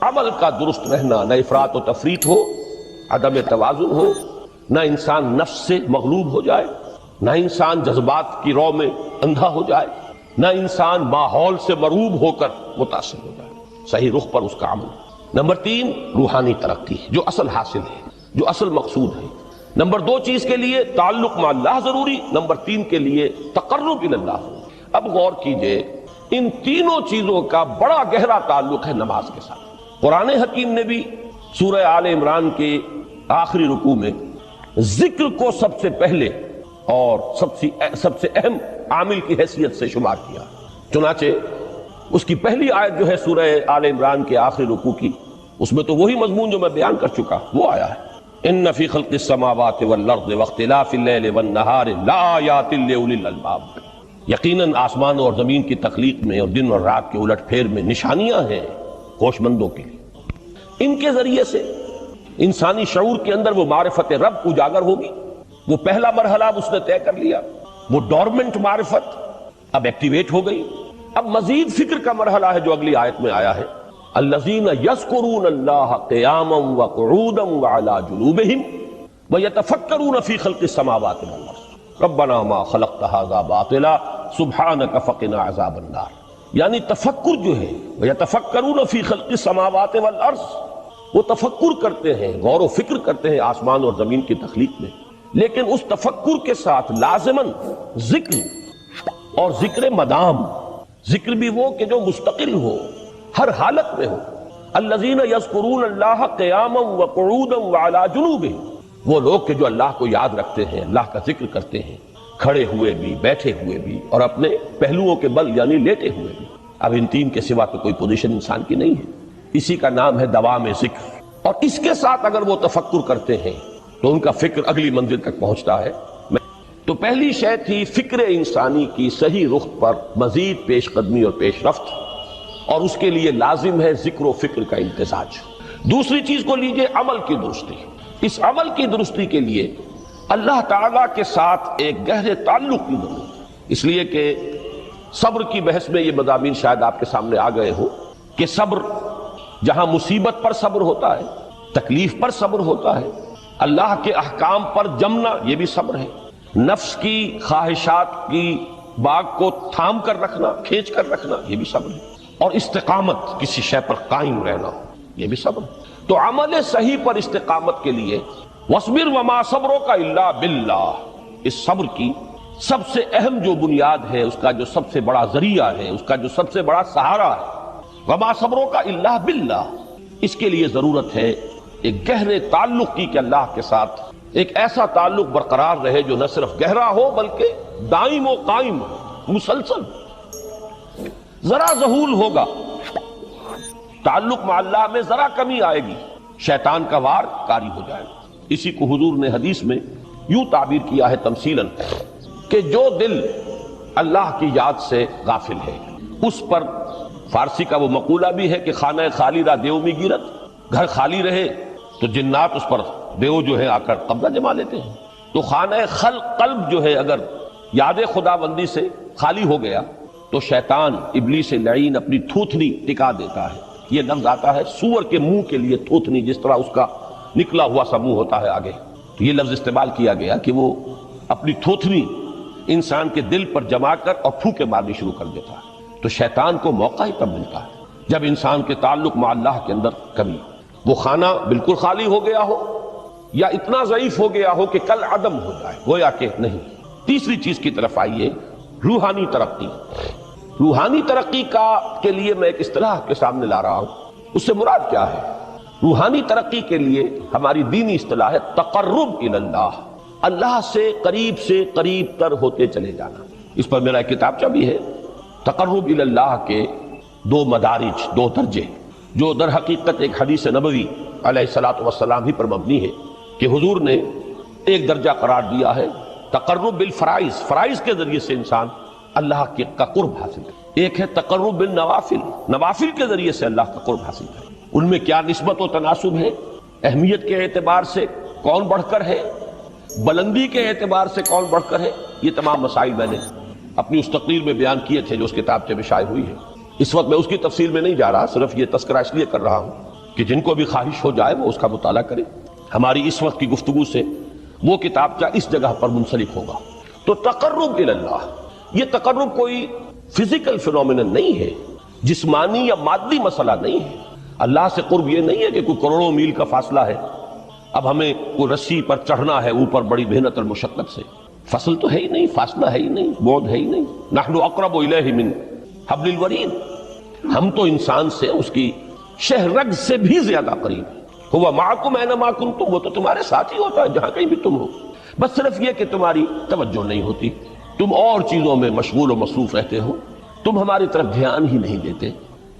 عمل کا درست رہنا، نہ افراط و تفریط ہو، عدم توازن ہو، نہ انسان نفس سے مغلوب ہو جائے، نہ انسان جذبات کی رو میں اندھا ہو جائے، نہ انسان ماحول سے مرعوب ہو کر متاثر ہو جائے، صحیح رخ پر اس کا عمل۔ نمبر 3 روحانی ترقی، جو اصل حاصل ہے، جو اصل مقصود ہے۔ نمبر 2 چیز کے لیے تعلق مع اللہ ضروری، نمبر 3 کے لیے تقرب الی اللہ ضروری۔ اب غور کیجئے، ان تینوں چیزوں کا بڑا گہرا تعلق ہے نماز کے ساتھ۔ قرآن حکیم نے بھی سورہ آل عمران کے آخری رکوع میں ذکر کو سب سے پہلے اور سب سے اہم عامل کی حیثیت سے شمار کیا۔ چنانچہ اس کی پہلی آیت جو ہے سورہ آل عمران کے آخری رکوع کی، اس میں تو وہی مضمون جو میں بیان کر چکا وہ آیا ہے، ان فی خلق السماوات والارض واختلاف اللیل والنہار لآیات لأولی الالباب۔ یقیناً آسمانوں اور زمین کی تخلیق میں اور دن اور رات کے الٹ پھیر میں نشانیاں ہیں ہوش مندوں کے لیے۔ ان کے ذریعے سے انسانی شعور کے اندر وہ معرفت رب اجاگر ہوگی۔ وہ پہلا مرحلہ اب اس نے طے کر لیا، وہ ڈورمنٹ معرفت اب ایکٹیویٹ ہو گئی۔ اب مزید فکر کا مرحلہ ہے جو اگلی آیت میں آیا ہے، الذین یذکرون اللہ قیاما وقعودا وعلی جنوبہم ویتفکرون فی خلق السماوات والارض ربنا ما خلقت ھذا باطلا سبحانک فقنا عذاب النار۔ یعنی تفکر جو ہے، ویتفکرون فی خلق السماوات والارض، وہ تفکر کرتے ہیں، غور و فکر کرتے ہیں آسمان اور زمین کی تخلیق میں، لیکن اس تفکر کے ساتھ لازماً ذکر، اور ذکر مدام، ذکر بھی وہ کہ جو مستقل ہو، ہر حالت میں ہو۔ الذین یذکرون اللہ قیاما وقعودا وعلی جنوبہم، وہ لوگ کہ جو اللہ کو یاد رکھتے ہیں، اللہ کا ذکر کرتے ہیں، کھڑے ہوئے بھی، بیٹھے ہوئے بھی، اور اپنے پہلوؤں کے بل یعنی لیٹے ہوئے بھی۔ اب ان تین کے سوا تو کوئی پوزیشن انسان کی نہیں ہے، اسی کا نام ہے دوام ذکر۔ اور اس کے ساتھ اگر وہ تفکر کرتے ہیں تو ان کا فکر اگلی منزل تک پہنچتا ہے۔ تو پہلی شے تھی فکر انسانی کی صحیح رخ پر مزید پیش قدمی اور پیش رفت، اور اس کے لیے لازم ہے ذکر و فکر کا امتزاج۔ دوسری چیز کو لیجئے عمل کی درستی۔ اس عمل کی درستی کے لیے اللہ تعالیٰ کے ساتھ ایک گہرے تعلق کی ضرورت ہے، اس لیے کہ صبر کی بحث میں یہ مضامین شاید آپ کے سامنے آ گئے ہو کہ صبر، جہاں مصیبت پر صبر ہوتا ہے، تکلیف پر صبر ہوتا ہے، اللہ کے احکام پر جمنا یہ بھی صبر ہے، نفس کی خواہشات کی باغ کو تھام کر رکھنا، کھینچ کر رکھنا یہ بھی صبر ہے، اور استقامت کسی شے پر قائم رہنا یہ بھی صبر ہے۔ تو عمل صحیح پر استقامت کے لیے وَاصْبِرْ وَمَا صَبْرُكَ إِلَّا بِاللَّهِ، اس صبر کی سب سے اہم جو بنیاد ہے، اس کا جو سب سے بڑا ذریعہ ہے، اس کا جو سب سے بڑا سہارا ہے، وَمَا صَبْرُكَ إِلَّا بِاللَّهِ، اس کے لیے ضرورت ہے ایک گہرے تعلق کی کہ اللہ کے ساتھ ایک ایسا تعلق برقرار رہے جو نہ صرف گہرا ہو بلکہ دائم و قائم ہو، مسلسل۔ ذرا ذہول ہوگا تعلق مع اللہ میں، ذرا کمی آئے گی، شیطان کا وار کاری ہو جائے گا۔ اسی کو حضور نے حدیث میں یوں تعبیر کیا ہے تمثیلاً کہ جو دل اللہ کی یاد سے غافل ہے اس پر، فارسی کا وہ مقولہ بھی ہے کہ خانہ خالی را دیو می گیرت، گھر خالی رہے تو جنات اس پر دیو جو ہے آ کر قبضہ جما لیتے ہیں۔ تو خانہ قلب جو ہے اگر یاد خدا بندی سے خالی ہو گیا تو شیطان ابلیس لعین اپنی تھوتنی ٹکا دیتا ہے۔ یہ لفظ آتا ہے سور کے منہ کے لیے تھوتنی، جس طرح اس کا نکلا ہوا سا منہ ہوتا ہے آگے، تو یہ لفظ استعمال کیا گیا کہ وہ اپنی تھوتنی انسان کے دل پر جما کر اور پھوکے مارنی شروع کر دیتا ہے۔ تو شیطان کو موقع ہی تب ملتا ہے جب انسان کے تعلق مع اللہ کے اندر کمی ہو، وہ خانہ بالکل خالی ہو گیا ہو یا اتنا ضعیف ہو گیا ہو کہ کل عدم ہو جائے، گویا کہ نہیں۔ تیسری چیز کی طرف آئیے، روحانی ترقی۔ روحانی ترقی کے لیے میں ایک اصطلاح کے سامنے لا رہا ہوں، اس سے مراد کیا ہے؟ روحانی ترقی کے لیے ہماری دینی اصطلاح ہے تقرب الی اللہ، اللہ سے قریب تر ہوتے چلے جانا۔ اس پر میرا ایک کتابچہ بھی ہے، تقرب الی اللہ کے 2 مدارج، 2 درجے، جو در حقیقت ایک حدیث نبوی علیہ الصلوۃ والسلام ہی پر مبنی ہے کہ حضور نے ایک درجہ قرار دیا ہے تقرب بالفرائض، فرائض کے ذریعے سے انسان اللہ کا قرب حاصل کرے۔ ایک ہے تقرب بالنوافل، نوافل کے ذریعے سے اللہ کا قرب حاصل کرے۔ ان میں کیا نسبت و تناسب ہے، اہمیت کے اعتبار سے کون بڑھ کر ہے، بلندی کے اعتبار سے کون بڑھ کر ہے، یہ تمام مسائل میں نے اپنی اس تقریر میں بیان کیے تھے جو اس کتابچے میں شائع ہوئی ہے۔ اس وقت میں اس کی تفصیل میں نہیں جا رہا، صرف یہ تذکرہ اس لیے کر رہا ہوں کہ جن کو بھی خواہش ہو جائے وہ اس کا مطالعہ کرے۔ ہماری اس وقت کی گفتگو سے وہ کتابچہ اس جگہ پر منسلک ہوگا۔ تو تقرب اللہ، یہ تقرب کوئی فزیکل فینومینن نہیں ہے، جسمانی یا مادی مسئلہ نہیں ہے۔ اللہ سے قرب یہ نہیں ہے کہ کوئی کروڑوں میل کا فاصلہ ہے، اب ہمیں کوئی رسی پر چڑھنا ہے اوپر بڑی محنت اور مشقت سے۔ فصل تو ہے ہی نہیں، فاصلہ ہے ہی نہیں، بعد ہے ہی نہیں۔ نحن اقرب الیہ من حبل الورید، ہم تو انسان سے اس کی شہرگ سے بھی زیادہ قریب ہیں۔ ہوا معکم اینما کنتم، وہ تو تمہارے ساتھ ہی ہوتا ہے جہاں کہیں بھی تم ہو، بس صرف یہ کہ تمہاری توجہ نہیں ہوتی، تم اور چیزوں میں مشغول و مصروف رہتے ہو، تم ہماری طرف دھیان ہی نہیں دیتے،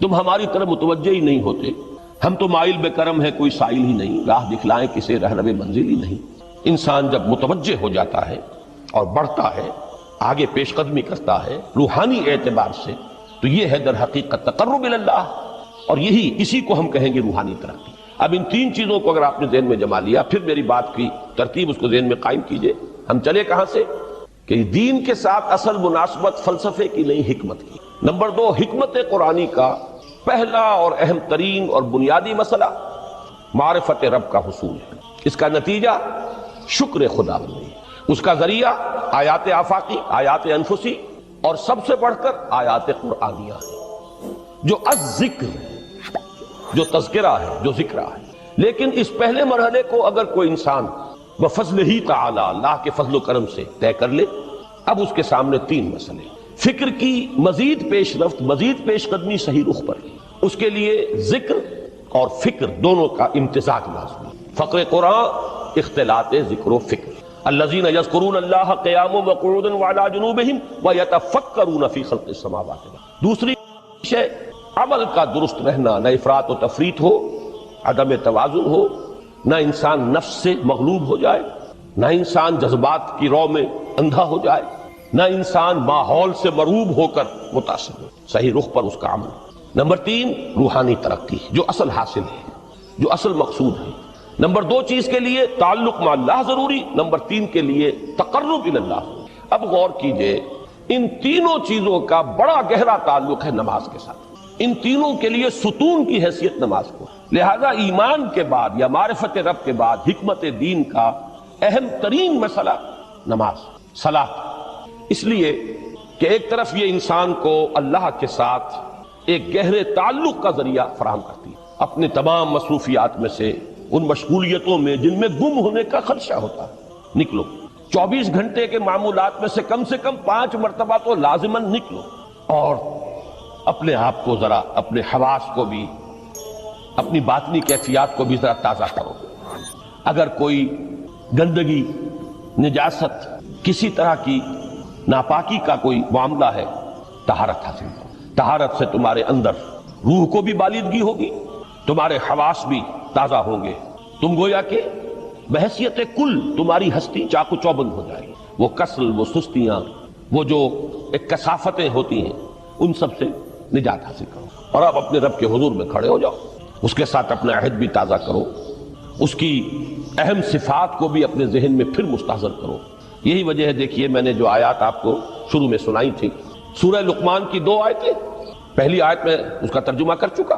تم ہماری طرف متوجہ ہی نہیں ہوتے۔ ہم تو مائل بے کرم ہے، کوئی سائل ہی نہیں، راہ دکھلائیں کسے رہنم منزل ہی نہیں۔ انسان جب متوجہ ہو جاتا ہے اور بڑھتا ہے، آگے پیش قدمی کرتا ہے روحانی اعتبار سے، تو یہ ہے در حقیقت تقرب اللہ، اور اسی کو ہم کہیں گے روحانی ترقی۔ اب ان تین چیزوں کو اگر آپ نے ذہن میں جما لیا، پھر میری بات کی ترتیب اس کو ذہن میں قائم کیجئے۔ ہم چلے کہاں سے؟ کہ دین کے ساتھ اصل مناسبت فلسفے کی نہیں، حکمت کی۔ نمبر 2، حکمت قرآنی کا پہلا اور اہم ترین اور بنیادی مسئلہ معرفت رب کا حصول ہے۔ اس کا نتیجہ شکر خدا بندی، اس کا ذریعہ آیات آفاقی، آیات انفسی، اور سب سے بڑھ کر آیات قرآنیہ جو الذکر، جو تذکرہ ہے، جو ذکرہ ہے۔ لیکن اس پہلے مرحلے کو اگر کوئی انسان بفضل ہی تعالی، اللہ کے فضل و کرم سے طے کر لے، اب اس کے سامنے تین مسئلے، فکر کی مزید پیش رفت، مزید پیش قدمی صحیح رخ پر، اس کے لیے ذکر اور فکر دونوں کا امتزاج لازمی۔ فقر قرآن اختلاط ذکر و فکر، الذین یذکرون اللہ قیاما وقعودا وعلی جنوبہم ویتفکرون فی خلق السماوات۔ دوسری شے عمل کا درست رہنا، نہ افراط و تفریط ہو، عدم توازن ہو، نہ انسان نفس سے مغلوب ہو جائے، نہ انسان جذبات کی رو میں اندھا ہو جائے، نہ انسان ماحول سے مرعوب ہو کر متاثر ہو، صحیح رخ پر اس کا عمل۔ نمبر 3، روحانی ترقی، جو اصل حاصل ہے، جو اصل مقصود ہے۔ نمبر 2 چیز کے لیے تعلق مع اللہ ضروری، نمبر 3 کے لیے تقرب الی اللہ۔ اب غور کیجئے، ان تینوں چیزوں کا بڑا گہرا تعلق ہے نماز کے ساتھ، ان تینوں کے لیے ستون کی حیثیت نماز کو۔ لہذا ایمان کے بعد یا معرفت رب کے بعد حکمت دین کا اہم ترین مسئلہ نماز، صلاۃ، اس لیے کہ ایک طرف یہ انسان کو اللہ کے ساتھ ایک گہرے تعلق کا ذریعہ فراہم کرتی ہے، اپنے تمام مصروفیات میں سے، ان مشغولیتوں میں جن میں گم ہونے کا خدشہ ہوتا ہے، نکلو۔ 24 گھنٹے کے معمولات میں سے کم 5 مرتبہ تو لازماً نکلو، اور اپنے آپ کو ذرا، اپنے حواس کو بھی، اپنی باطنی کیفیات کو بھی ذرا تازہ کرو۔ اگر کوئی گندگی، نجاست، کسی طرح کی ناپاکی کا کوئی معاملہ ہے، طہارت حاصل کرو۔ طہارت سے تمہارے اندر روح کو بھی بالادگی ہوگی، تمہارے حواس بھی تازہ ہوں گے، تم گویا کہ بحیثیت کل تمہاری ہستی چاق و چوبند ہو جائے گی۔ وہ کسل، وہ سستیاں، وہ جو ایک کثافتیں ہوتی ہیں، ان سب سے نجات حاصل کرو، اور اب اپنے رب کے حضور میں کھڑے ہو جاؤ، اس کے ساتھ اپنا عہد بھی تازہ کرو، اس کی اہم صفات کو بھی اپنے ذہن میں پھر مستحضر کرو۔ یہی وجہ ہے، دیکھیے میں نے جو آیات آپ کو شروع میں سنائی تھی، سورہ لقمان کی 2 آیتیں، پہلی آیت میں اس کا ترجمہ کر چکا،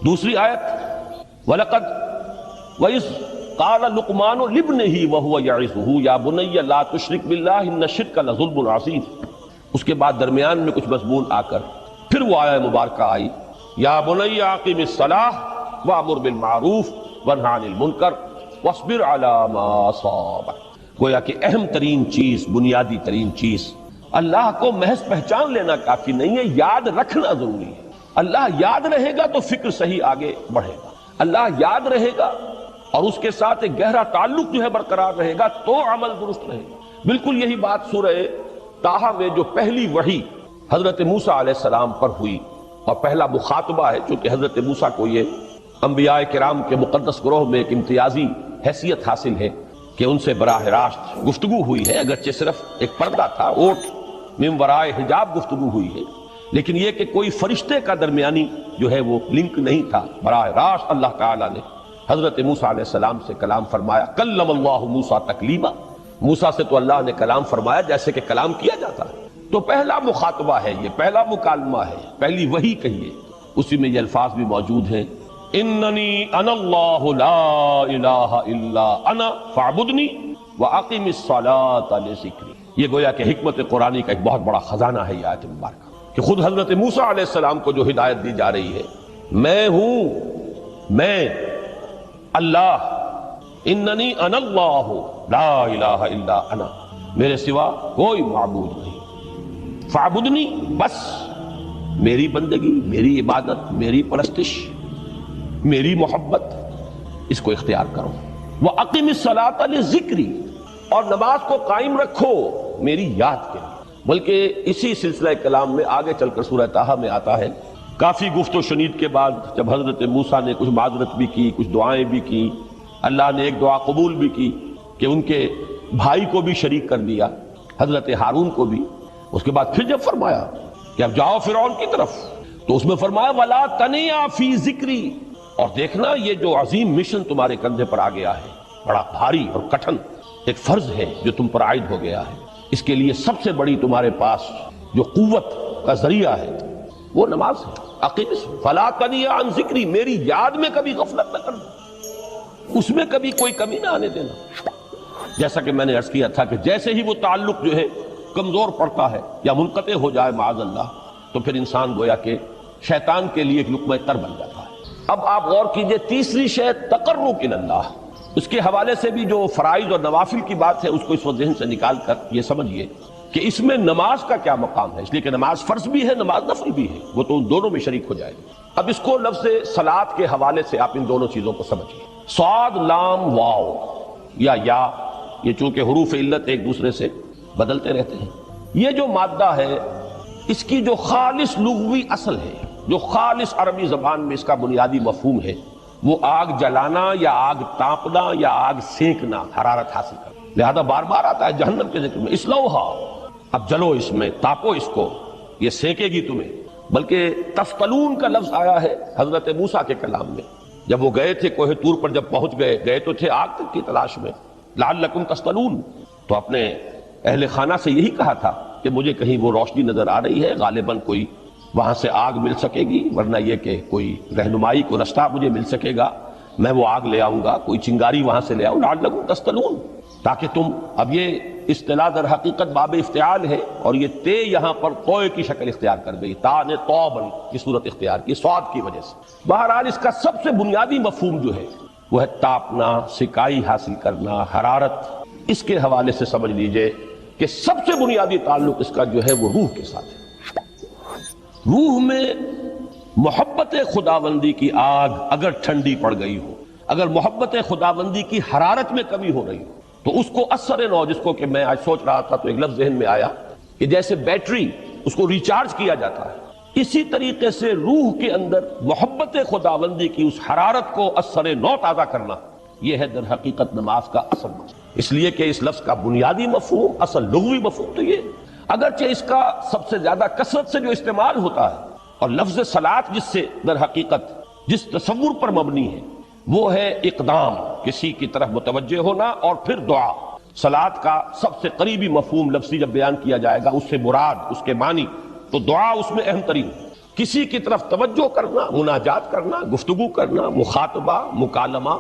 دوسری آیت وَلَقَدْ وَإِذْ قَالَ لُقْمَانُ لِابْنِهِ وَهُوَ يَعِظُهُ يَا بُنَيَّ لَا تُشْرِكْ بِاللَّهِ إِنَّ الشِّرْكَ لَظُلْمٌ عَظِيمٌ۔ اس کے بعد درمیان میں کچھ مضمون آ کر پھر وہ آیہ مبارکہ آئی، یا بنی اقم الصلاۃ وامر بالمعروف وانہی عن المنکر واصبر علی ما اصابک۔ گویا کہ اہم ترین چیز، بنیادی ترین چیز، اللہ کو محض پہچان لینا کافی نہیں ہے، یاد رکھنا ضروری ہے۔ اللہ یاد رہے گا تو فکر صحیح آگے بڑھے گا، اللہ یاد رہے گا اور اس کے ساتھ ایک گہرا تعلق جو ہے برقرار رہے گا تو عمل درست رہے گا۔ بالکل یہی بات سورہ طٰہٰ میں جو پہلی وحی حضرت موسیٰ علیہ السلام پر ہوئی، اور پہلا مخاطبہ ہے، چونکہ حضرت موسیٰ کو یہ انبیاء کرام کے مقدس گروہ میں ایک امتیازی حیثیت حاصل ہے کہ ان سے براہ راست گفتگو ہوئی ہے، اگرچہ صرف ایک پردہ تھا، اوٹ من ورائے حجاب گفتگو ہوئی ہے، لیکن یہ کہ کوئی فرشتے کا درمیانی جو ہے وہ لنک نہیں تھا، براہ راست اللہ تعالیٰ نے حضرت موسیٰ علیہ السلام سے کلام فرمایا۔ کلم اللہ موسیٰ تکلیما، موسیٰ سے تو اللہ نے کلام فرمایا جیسے کہ کلام کیا جاتا ہے۔ تو پہلا مخاطبہ ہے، یہ پہلا مکالمہ ہے، پہلی وحی کہیے، اسی میں یہ الفاظ بھی موجود ہیں اننی انا اللہ لا الہ الا انا فاعبدنی واقم الصلاۃ لذکری. یہ گویا کہ حکمت قرآنی کا ایک بہت بڑا خزانہ ہے یہ آیت مبارکہ کہ خود حضرت موسیٰ علیہ السلام کو جو ہدایت دی جا رہی ہے، میں ہوں، میں اللہ، اننی انا اللہ لا الہ الا انا، میرے سوا کوئی معبود نہیں، فاعبدنی، بس میری بندگی، میری عبادت، میری پرستش، میری محبت، اس کو اختیار کرو. وَأَقِمِ الصَّلَاةَ لِذِكْرِي، اور نماز کو قائم رکھو میری یاد کے لیے. بلکہ اسی سلسلہ کلام میں آگے چل کر سورہ طٰہٰ میں آتا ہے، کافی گفت و شنید کے بعد جب حضرت موسیٰ نے کچھ معذرت بھی کی، کچھ دعائیں بھی کی، اللہ نے ایک دعا قبول بھی کی کہ ان کے بھائی کو بھی شریک کر دیا، حضرت ہارون کو بھی. اس کے بعد پھر جب فرمایا کہ اب جاؤ فرعون کی طرف، تو اس میں فرمایا وَلَا تَنِيَا فِي ذِكْرِي، اور دیکھنا یہ جو عظیم مشن تمہارے کندھے پر آ گیا ہے، بڑا بھاری اور کٹھن ایک فرض ہے جو تم پر عائد ہو گیا ہے، اس کے لیے سب سے بڑی تمہارے پاس جو قوت کا ذریعہ ہے وہ نماز ہے. اقیم فَلَا تَنِيَا عَنْ ذِكْرِي، میری یاد میں کبھی غفلت نہ کرنا، اس میں کبھی کوئی کمی نہ آنے دینا. جیسا کہ میں نے عرض کیا تھا کہ جیسے ہی وہ تعلق جو ہے کمزور پڑتا ہے یا منقطع ہو جائے معاذ اللہ، تو پھر انسان گویا کہ شیطان کے لیے ایک لقمہ تر بن جاتا ہے. اب آپ غور کیجئے، تیسری شے تقرب الی اللہ، اس کے حوالے سے بھی جو فرائض اور نوافل کی بات ہے اس کو اس وقت ذہن سے نکال کر یہ سمجھیے کہ اس میں نماز کا کیا مقام ہے، اس لیے کہ نماز فرض بھی ہے، نماز نفل بھی ہے، وہ تو ان دونوں میں شریک ہو جائے. اب اس کو لفظ صلاۃ کے حوالے سے آپ ان دونوں چیزوں کو سمجھیے. صاد لام واو یا یہ چونکہ حروف علت ایک دوسرے سے بدلتے رہتے ہیں، یہ جو مادہ ہے اس کی جو خالص لغوی اصل ہے، جو خالص عربی زبان میں اس کا بنیادی مفہوم ہے، وہ آگ جلانا یا آگ تاپنا یا آگ سینکنا، حرارت حاصل کرنا. لہذا بار بار آتا ہے جہنم کے ذکر میں اسلوہا، اب جلو اس میں، تاپو اس کو، یہ سینکے گی تمہیں. بلکہ تفتلون کا لفظ آیا ہے حضرت موسیٰ کے کلام میں، جب وہ گئے تھے کوہ طور پر، جب پہنچ گئے تو تھے آگ کی تلاش میں، لعلکم تفتلون، تو اپنے اہل خانہ سے یہی کہا تھا کہ مجھے کہیں وہ روشنی نظر آ رہی ہے، غالباً کوئی وہاں سے آگ مل سکے گی، ورنہ یہ کہ کوئی رہنمائی کو رستہ مجھے مل سکے گا، میں وہ آگ لے آؤں گا، کوئی چنگاری وہاں سے لے آؤں، لعلکم تفتلون، تاکہ تم. اب یہ اصطلاح در حقیقت باب افتعال ہے، اور یہ تے یہاں پر توئے کی شکل اختیار کر گئی، تا نے توبن کی صورت اختیار کی صاد کی وجہ سے. بہرحال اس کا سب سے بنیادی مفہوم جو ہے وہ ہے تاپنا، سکائی حاصل کرنا، حرارت. اس کے حوالے سے سمجھ لیجئے کہ سب سے بنیادی تعلق اس کا جو ہے وہ روح کے ساتھ ہے. روح میں محبت خداوندی کی آگ اگر ٹھنڈی پڑ گئی ہو، اگر محبت خداوندی کی حرارت میں کمی ہو رہی ہو، تو اس کو اثر نو، جس کو کہ میں آج سوچ رہا تھا تو ایک لفظ ذہن میں آیا کہ جیسے بیٹری اس کو ریچارج کیا جاتا ہے، اسی طریقے سے روح کے اندر محبت خداوندی کی اس حرارت کو اثر نو تازہ کرنا، یہ ہے در حقیقت نماز کا اصل مقصد. اس لیے کہ اس لفظ کا بنیادی مفہوم، اصل لغوی مفہوم تو یہ، اگرچہ اس کا سب سے زیادہ کثرت سے جو استعمال ہوتا ہے، اور لفظ صلاۃ جس سے در حقیقت جس تصور پر مبنی ہے وہ ہے اقدام، کسی کی طرف متوجہ ہونا، اور پھر دعا. صلاۃ کا سب سے قریبی مفہوم لفظی جب بیان کیا جائے گا، اس سے مراد، اس کے معنی، تو دعا اس میں اہم ترین، کسی کی طرف توجہ کرنا، مناجات کرنا، گفتگو کرنا، مخاطبہ، مکالمہ،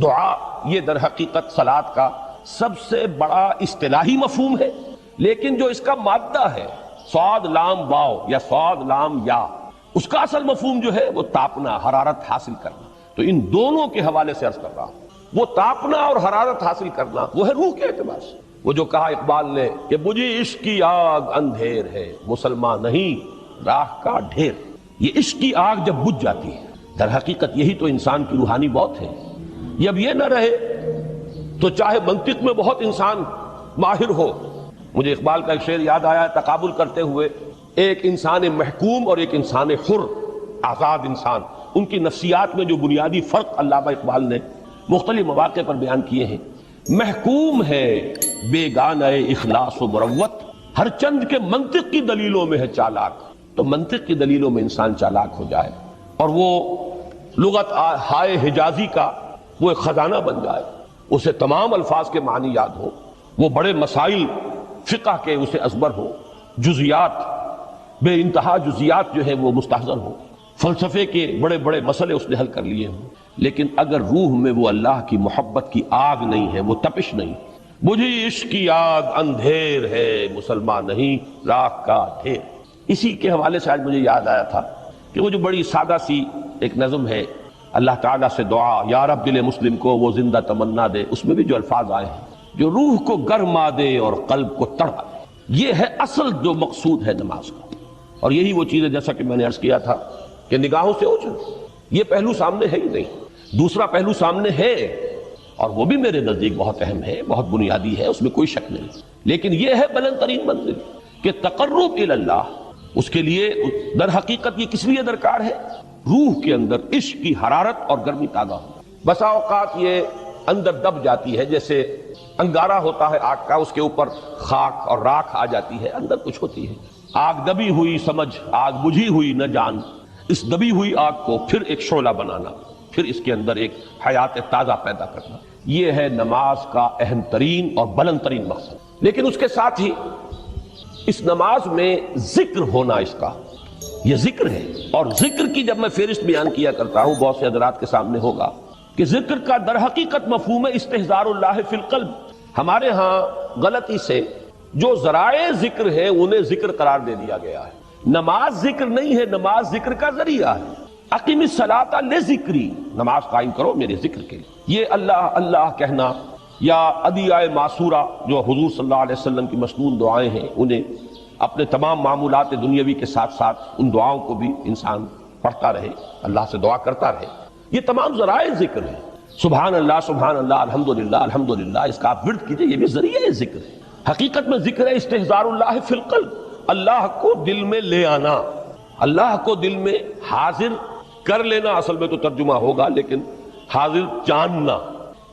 دعا، یہ در حقیقت صلاۃ کا سب سے بڑا اصطلاحی مفہوم ہے. لیکن جو اس کا مادہ ہے صاد لام واو یا صاد لام یا، اس کا اصل مفہوم جو ہے وہ تاپنا، حرارت حاصل کرنا. تو ان دونوں کے حوالے سے عرض کر رہا ہوں، وہ تاپنا اور حرارت حاصل کرنا وہ ہے روح کے اعتبار سے. وہ جو کہا اقبال نے کہ مجھے عشق کی آگ اندھیر ہے، مسلمان نہیں راہ کا ڈھیر. یہ عشق کی آگ جب بجھ جاتی ہے، در حقیقت یہی تو انسان کی روحانی موت ہے. جب یہ نہ رہے تو چاہے منطق میں بہت انسان ماہر ہو. مجھے اقبال کا ایک شعر یاد آیا تقابل کرتے ہوئے، ایک انسان محکوم اور ایک انسان حر، آزاد انسان، ان کی نفسیات میں جو بنیادی فرق علامہ اقبال نے مختلف مواقع پر بیان کیے ہیں. محکوم ہے بیگانہ اخلاص و مروت، ہر چند کے منطق کی دلیلوں میں ہے چالاک. تو منطق کی دلیلوں میں انسان چالاک ہو جائے اور وہ لغت ہائے حجازی کا وہ ایک خزانہ بن جائے، اسے تمام الفاظ کے معنی یاد ہو، وہ بڑے مسائل فقہ کے اسے ازبر ہو، جزیات، بے انتہا جزیات جو ہے وہ مستحضر ہو، فلسفے کے بڑے بڑے مسئلے اس نے حل کر لیے ہوں، لیکن اگر روح میں وہ اللہ کی محبت کی آگ نہیں ہے، وہ تپش نہیں، بجھی عشق کی آگ اندھیر ہے مسلمان نہیں راکھ کا ڈھیر۔ اسی کے حوالے سے آج مجھے یاد آیا تھا کہ وہ جو بڑی سادہ سی ایک نظم ہے، اللہ تعالیٰ سے دعا یا رب دل مسلم کو وہ زندہ تمنا دے، اس میں بھی جو الفاظ آئے ہیں جو روح کو گرما دے اور قلب کو تڑپا دے، یہ ہے اصل جو مقصود ہے نماز کا۔ اور یہی وہ چیز ہے جیسا کہ میں نے عرض کیا تھا کہ نگاہوں سے اوجھل، یہ پہلو سامنے ہے ہی نہیں، دوسرا پہلو سامنے ہے اور وہ بھی میرے نزدیک بہت اہم ہے، بہت بنیادی ہے، اس میں کوئی شک نہیں، لیکن یہ ہے بلند ترین منزل کہ تقرب الی اللہ۔ اس کے لیے در حقیقت یہ کس لیے درکار ہے؟ روح کے اندر عشق کی حرارت اور گرمی تازہ ہو۔ بسا اوقات یہ اندر دب جاتی ہے، جیسے انگارہ ہوتا ہے آگ کا، اس کے اوپر خاک اور راکھ آ جاتی ہے، اندر کچھ ہوتی ہے۔ آگ دبی ہوئی سمجھ، آگ بجھی ہوئی نہ جان، اس دبی ہوئی آگ کو پھر ایک شعلہ بنانا، پھر اس کے اندر ایک حیات تازہ پیدا کرنا، یہ ہے نماز کا اہم ترین اور بلند ترین مقصد۔ لیکن اس کے ساتھ ہی اس نماز میں ذکر ہونا، اس کا یہ ذکر ہے، اور ذکر کی جب میں فہرست بیان کیا کرتا ہوں بہت سے حضرات کے سامنے ہوگا کہ ذکر کا در حقیقت مفہوم ہے استحضار اللہ فی القلب۔ ہمارے ہاں غلطی سے جو ذرائع ذکر ہے انہیں ذکر قرار دے دیا گیا ہے۔ نماز ذکر نہیں ہے، نماز ذکر کا ذریعہ ہے۔ اقیم الصلاۃ لذکری، نماز قائم کرو میرے ذکر کے لیے۔ یہ اللہ اللہ کہنا یا ادعیہ معصورہ جو حضور صلی اللہ علیہ وسلم کی مسنون دعائیں ہیں، انہیں اپنے تمام معمولات دنیاوی کے ساتھ ساتھ ان دعاؤں کو بھی انسان پڑھتا رہے، اللہ سے دعا کرتا رہے، یہ تمام ذرائع ذکر ہیں۔ سبحان اللہ الحمدللہ الحمدللہ، اس کا آپ ورد کیجئے، یہ بھی ذریعہ ذکر ہے۔ حقیقت میں ذکر ہے استحضار اللہ فی القلب، اللہ کو دل میں لے آنا، اللہ کو دل میں حاضر کر لینا، اصل میں تو ترجمہ ہوگا لیکن حاضر جاننا،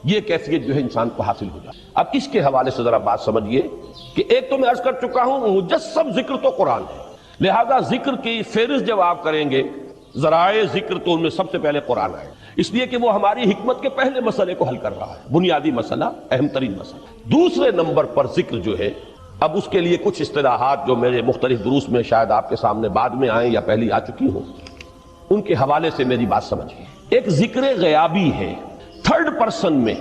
یہ کیفیت جو ہے انسان کو حاصل ہو جائے۔ اب اس کے حوالے سے ذرا بات سمجھیے کہ ایک تو میں عرض کر چکا ہوں مجسم ذکر تو قرآن ہے، لہذا ذکر کی فہرست جب آپ کریں گے ذرائع ذکر تو ان میں سب سے پہلے قرآن آئے، اس لیے کہ وہ ہماری حکمت کے پہلے مسئلے کو حل کر رہا ہے، بنیادی مسئلہ، اہم ترین مسئلہ۔ دوسرے نمبر پر ذکر جو ہے، اب اس کے لیے کچھ اصطلاحات جو میرے مختلف دروس میں شاید آپ کے سامنے بعد میں آئیں یا پہلی آ چکی ہوں، ان کے حوالے سے میری بات سمجھیے۔ ایک ذکر غیابی ہے، تھرڈ پرسن میں،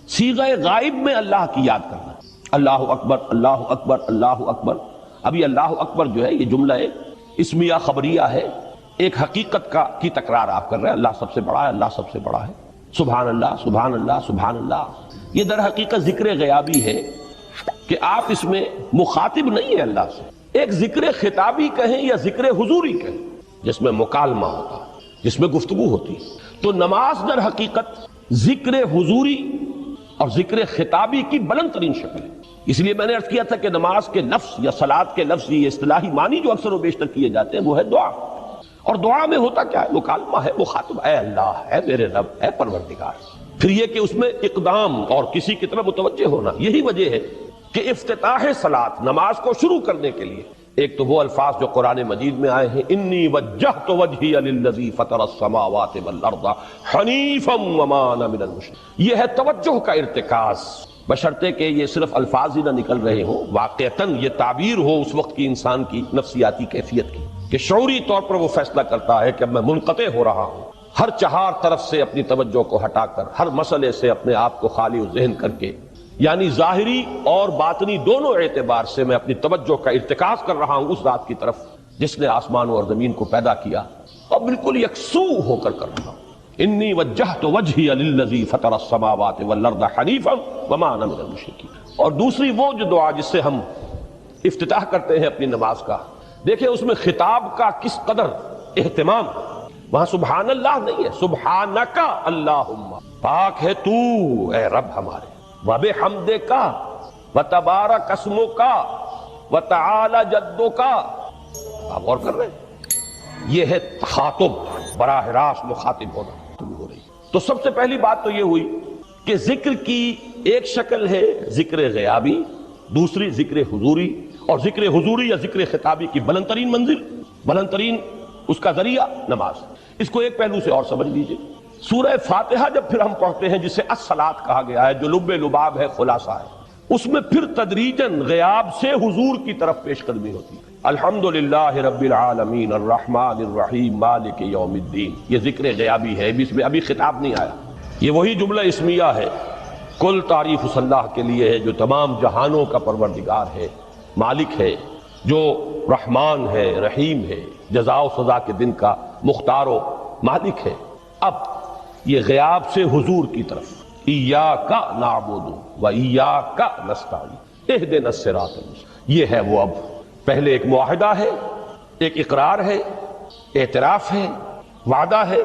صیغہ غائب میں اللہ کی یاد کرنا، اللہ اکبر اللہ اکبر اللہ اکبر۔ اب یہ اللہ اکبر جو ہے یہ جملہ اسمیہ خبریہ ہے، ایک حقیقت کی تکرار آپ کر رہے ہیں، اللہ سب سے بڑا ہے، اللہ سب سے بڑا ہے، سبحان اللہ سبحان اللہ سبحان اللہ۔ یہ در حقیقت ذکر غیابی ہے کہ آپ اس میں مخاطب نہیں ہے اللہ سے، ایک ذکر خطابی کہیں یا ذکر حضوری کہیں جس میں مکالمہ ہوتا، جس میں گفتگو ہوتی۔ تو نماز در حقیقت ذکر حضوری اور ذکر خطابی کی بلند ترین شکل ہے۔ اس لیے میں نے عرض کیا تھا کہ نماز کے لفظ یا صلاۃ کے لفظ، یہ اصطلاحی معنی جو اکثر و بیشتر کیے جاتے ہیں وہ ہے دعا، اور دعا میں ہوتا کیا ہے؟ مکالمہ ہے، مخاطب، اے اللہ، اے میرے رب، اے پروردگار۔ پھر یہ کہ اس میں اقدام اور کسی کی طرف متوجہ ہونا، یہی وجہ ہے کہ افتتاح صلاۃ، نماز کو شروع کرنے کے لیے ایک تو وہ الفاظ جو قرآن مجید میں آئے ہیں، انی وجہت وجہی للذی فطر السماوات والارض حنیفا وما انا من المشرکین، یہ ہے توجہ کا ارتکاز، بشرطے کہ یہ صرف الفاظ ہی نہ نکل رہے ہوں، واقعتاً یہ تعبیر ہو اس وقت کی انسان کی نفسیاتی کیفیت کی، کہ شعوری طور پر وہ فیصلہ کرتا ہے کہ اب میں منقطع ہو رہا ہوں، ہر چہار طرف سے اپنی توجہ کو ہٹا کر، ہر مسئلے سے اپنے آپ کو خالی و ذہن کر کے، یعنی ظاہری اور باطنی دونوں اعتبار سے میں اپنی توجہ کا ارتکاز کر رہا ہوں اس ذات کی طرف جس نے آسمانوں اور زمین کو پیدا کیا، اور بالکل یکسو ہو کر رہا ہوں۔ انی وجہت وجہی للذی فطر السماوات والارض حنیفا وما انا من المشرکین۔ اور دوسری وہ جو دعا جس سے ہم افتتاح کرتے ہیں اپنی نماز کا، دیکھیں اس میں خطاب کا کس قدر اہتمام، وہاں سبحان اللہ نہیں ہے، سبحانک اللہم، پاک ہے تو اے رب ہمارے، وبحمدک وتبارک اسمک وتعالی جدک۔ آپ غور کر رہے ہیں، یہ ہے خاطب، براہ راست مخاطب ہونا ہو رہی۔ تو سب سے پہلی بات تو یہ ہوئی کہ ذکر کی ایک شکل ہے ذکر غیابی، دوسری ذکر حضوری، اور ذکر حضوری یا ذکر خطابی کی بلند ترین منزل، بلند ترین اس کا ذریعہ نماز۔ اس کو ایک پہلو سے اور سمجھ لیجئے، سورہ فاتحہ جب پھر ہم پڑھتے ہیں جسے الصلاۃ کہا گیا ہے، جو لب لباب ہے، خلاصہ ہے، اس میں پھر تدریجاً غیاب سے حضور کی طرف پیش قدمی ہوتی ہے۔ الحمدللہ رب العالمین الرحمن الرحیم مالک یوم الدین، یہ ذکر غیابی ہے، اس میں ابھی خطاب نہیں آیا، یہ وہی جملہ اسمیہ ہے۔ کل تعریف اس اللہ کے لیے ہے جو تمام جہانوں کا پروردگار ہے، مالک ہے، جو رحمان ہے، رحیم ہے، جزا و سزا کے دن کا مختار و مالک ہے۔ اب یہ غیاب سے حضور کی طرف، ایاک نعبد و ایاک نستعین اہدنا الصراط المستقیم، یہ ہے وہ۔ اب پہلے ایک معاہدہ ہے، ایک اقرار ہے، اعتراف ہے، وعدہ ہے،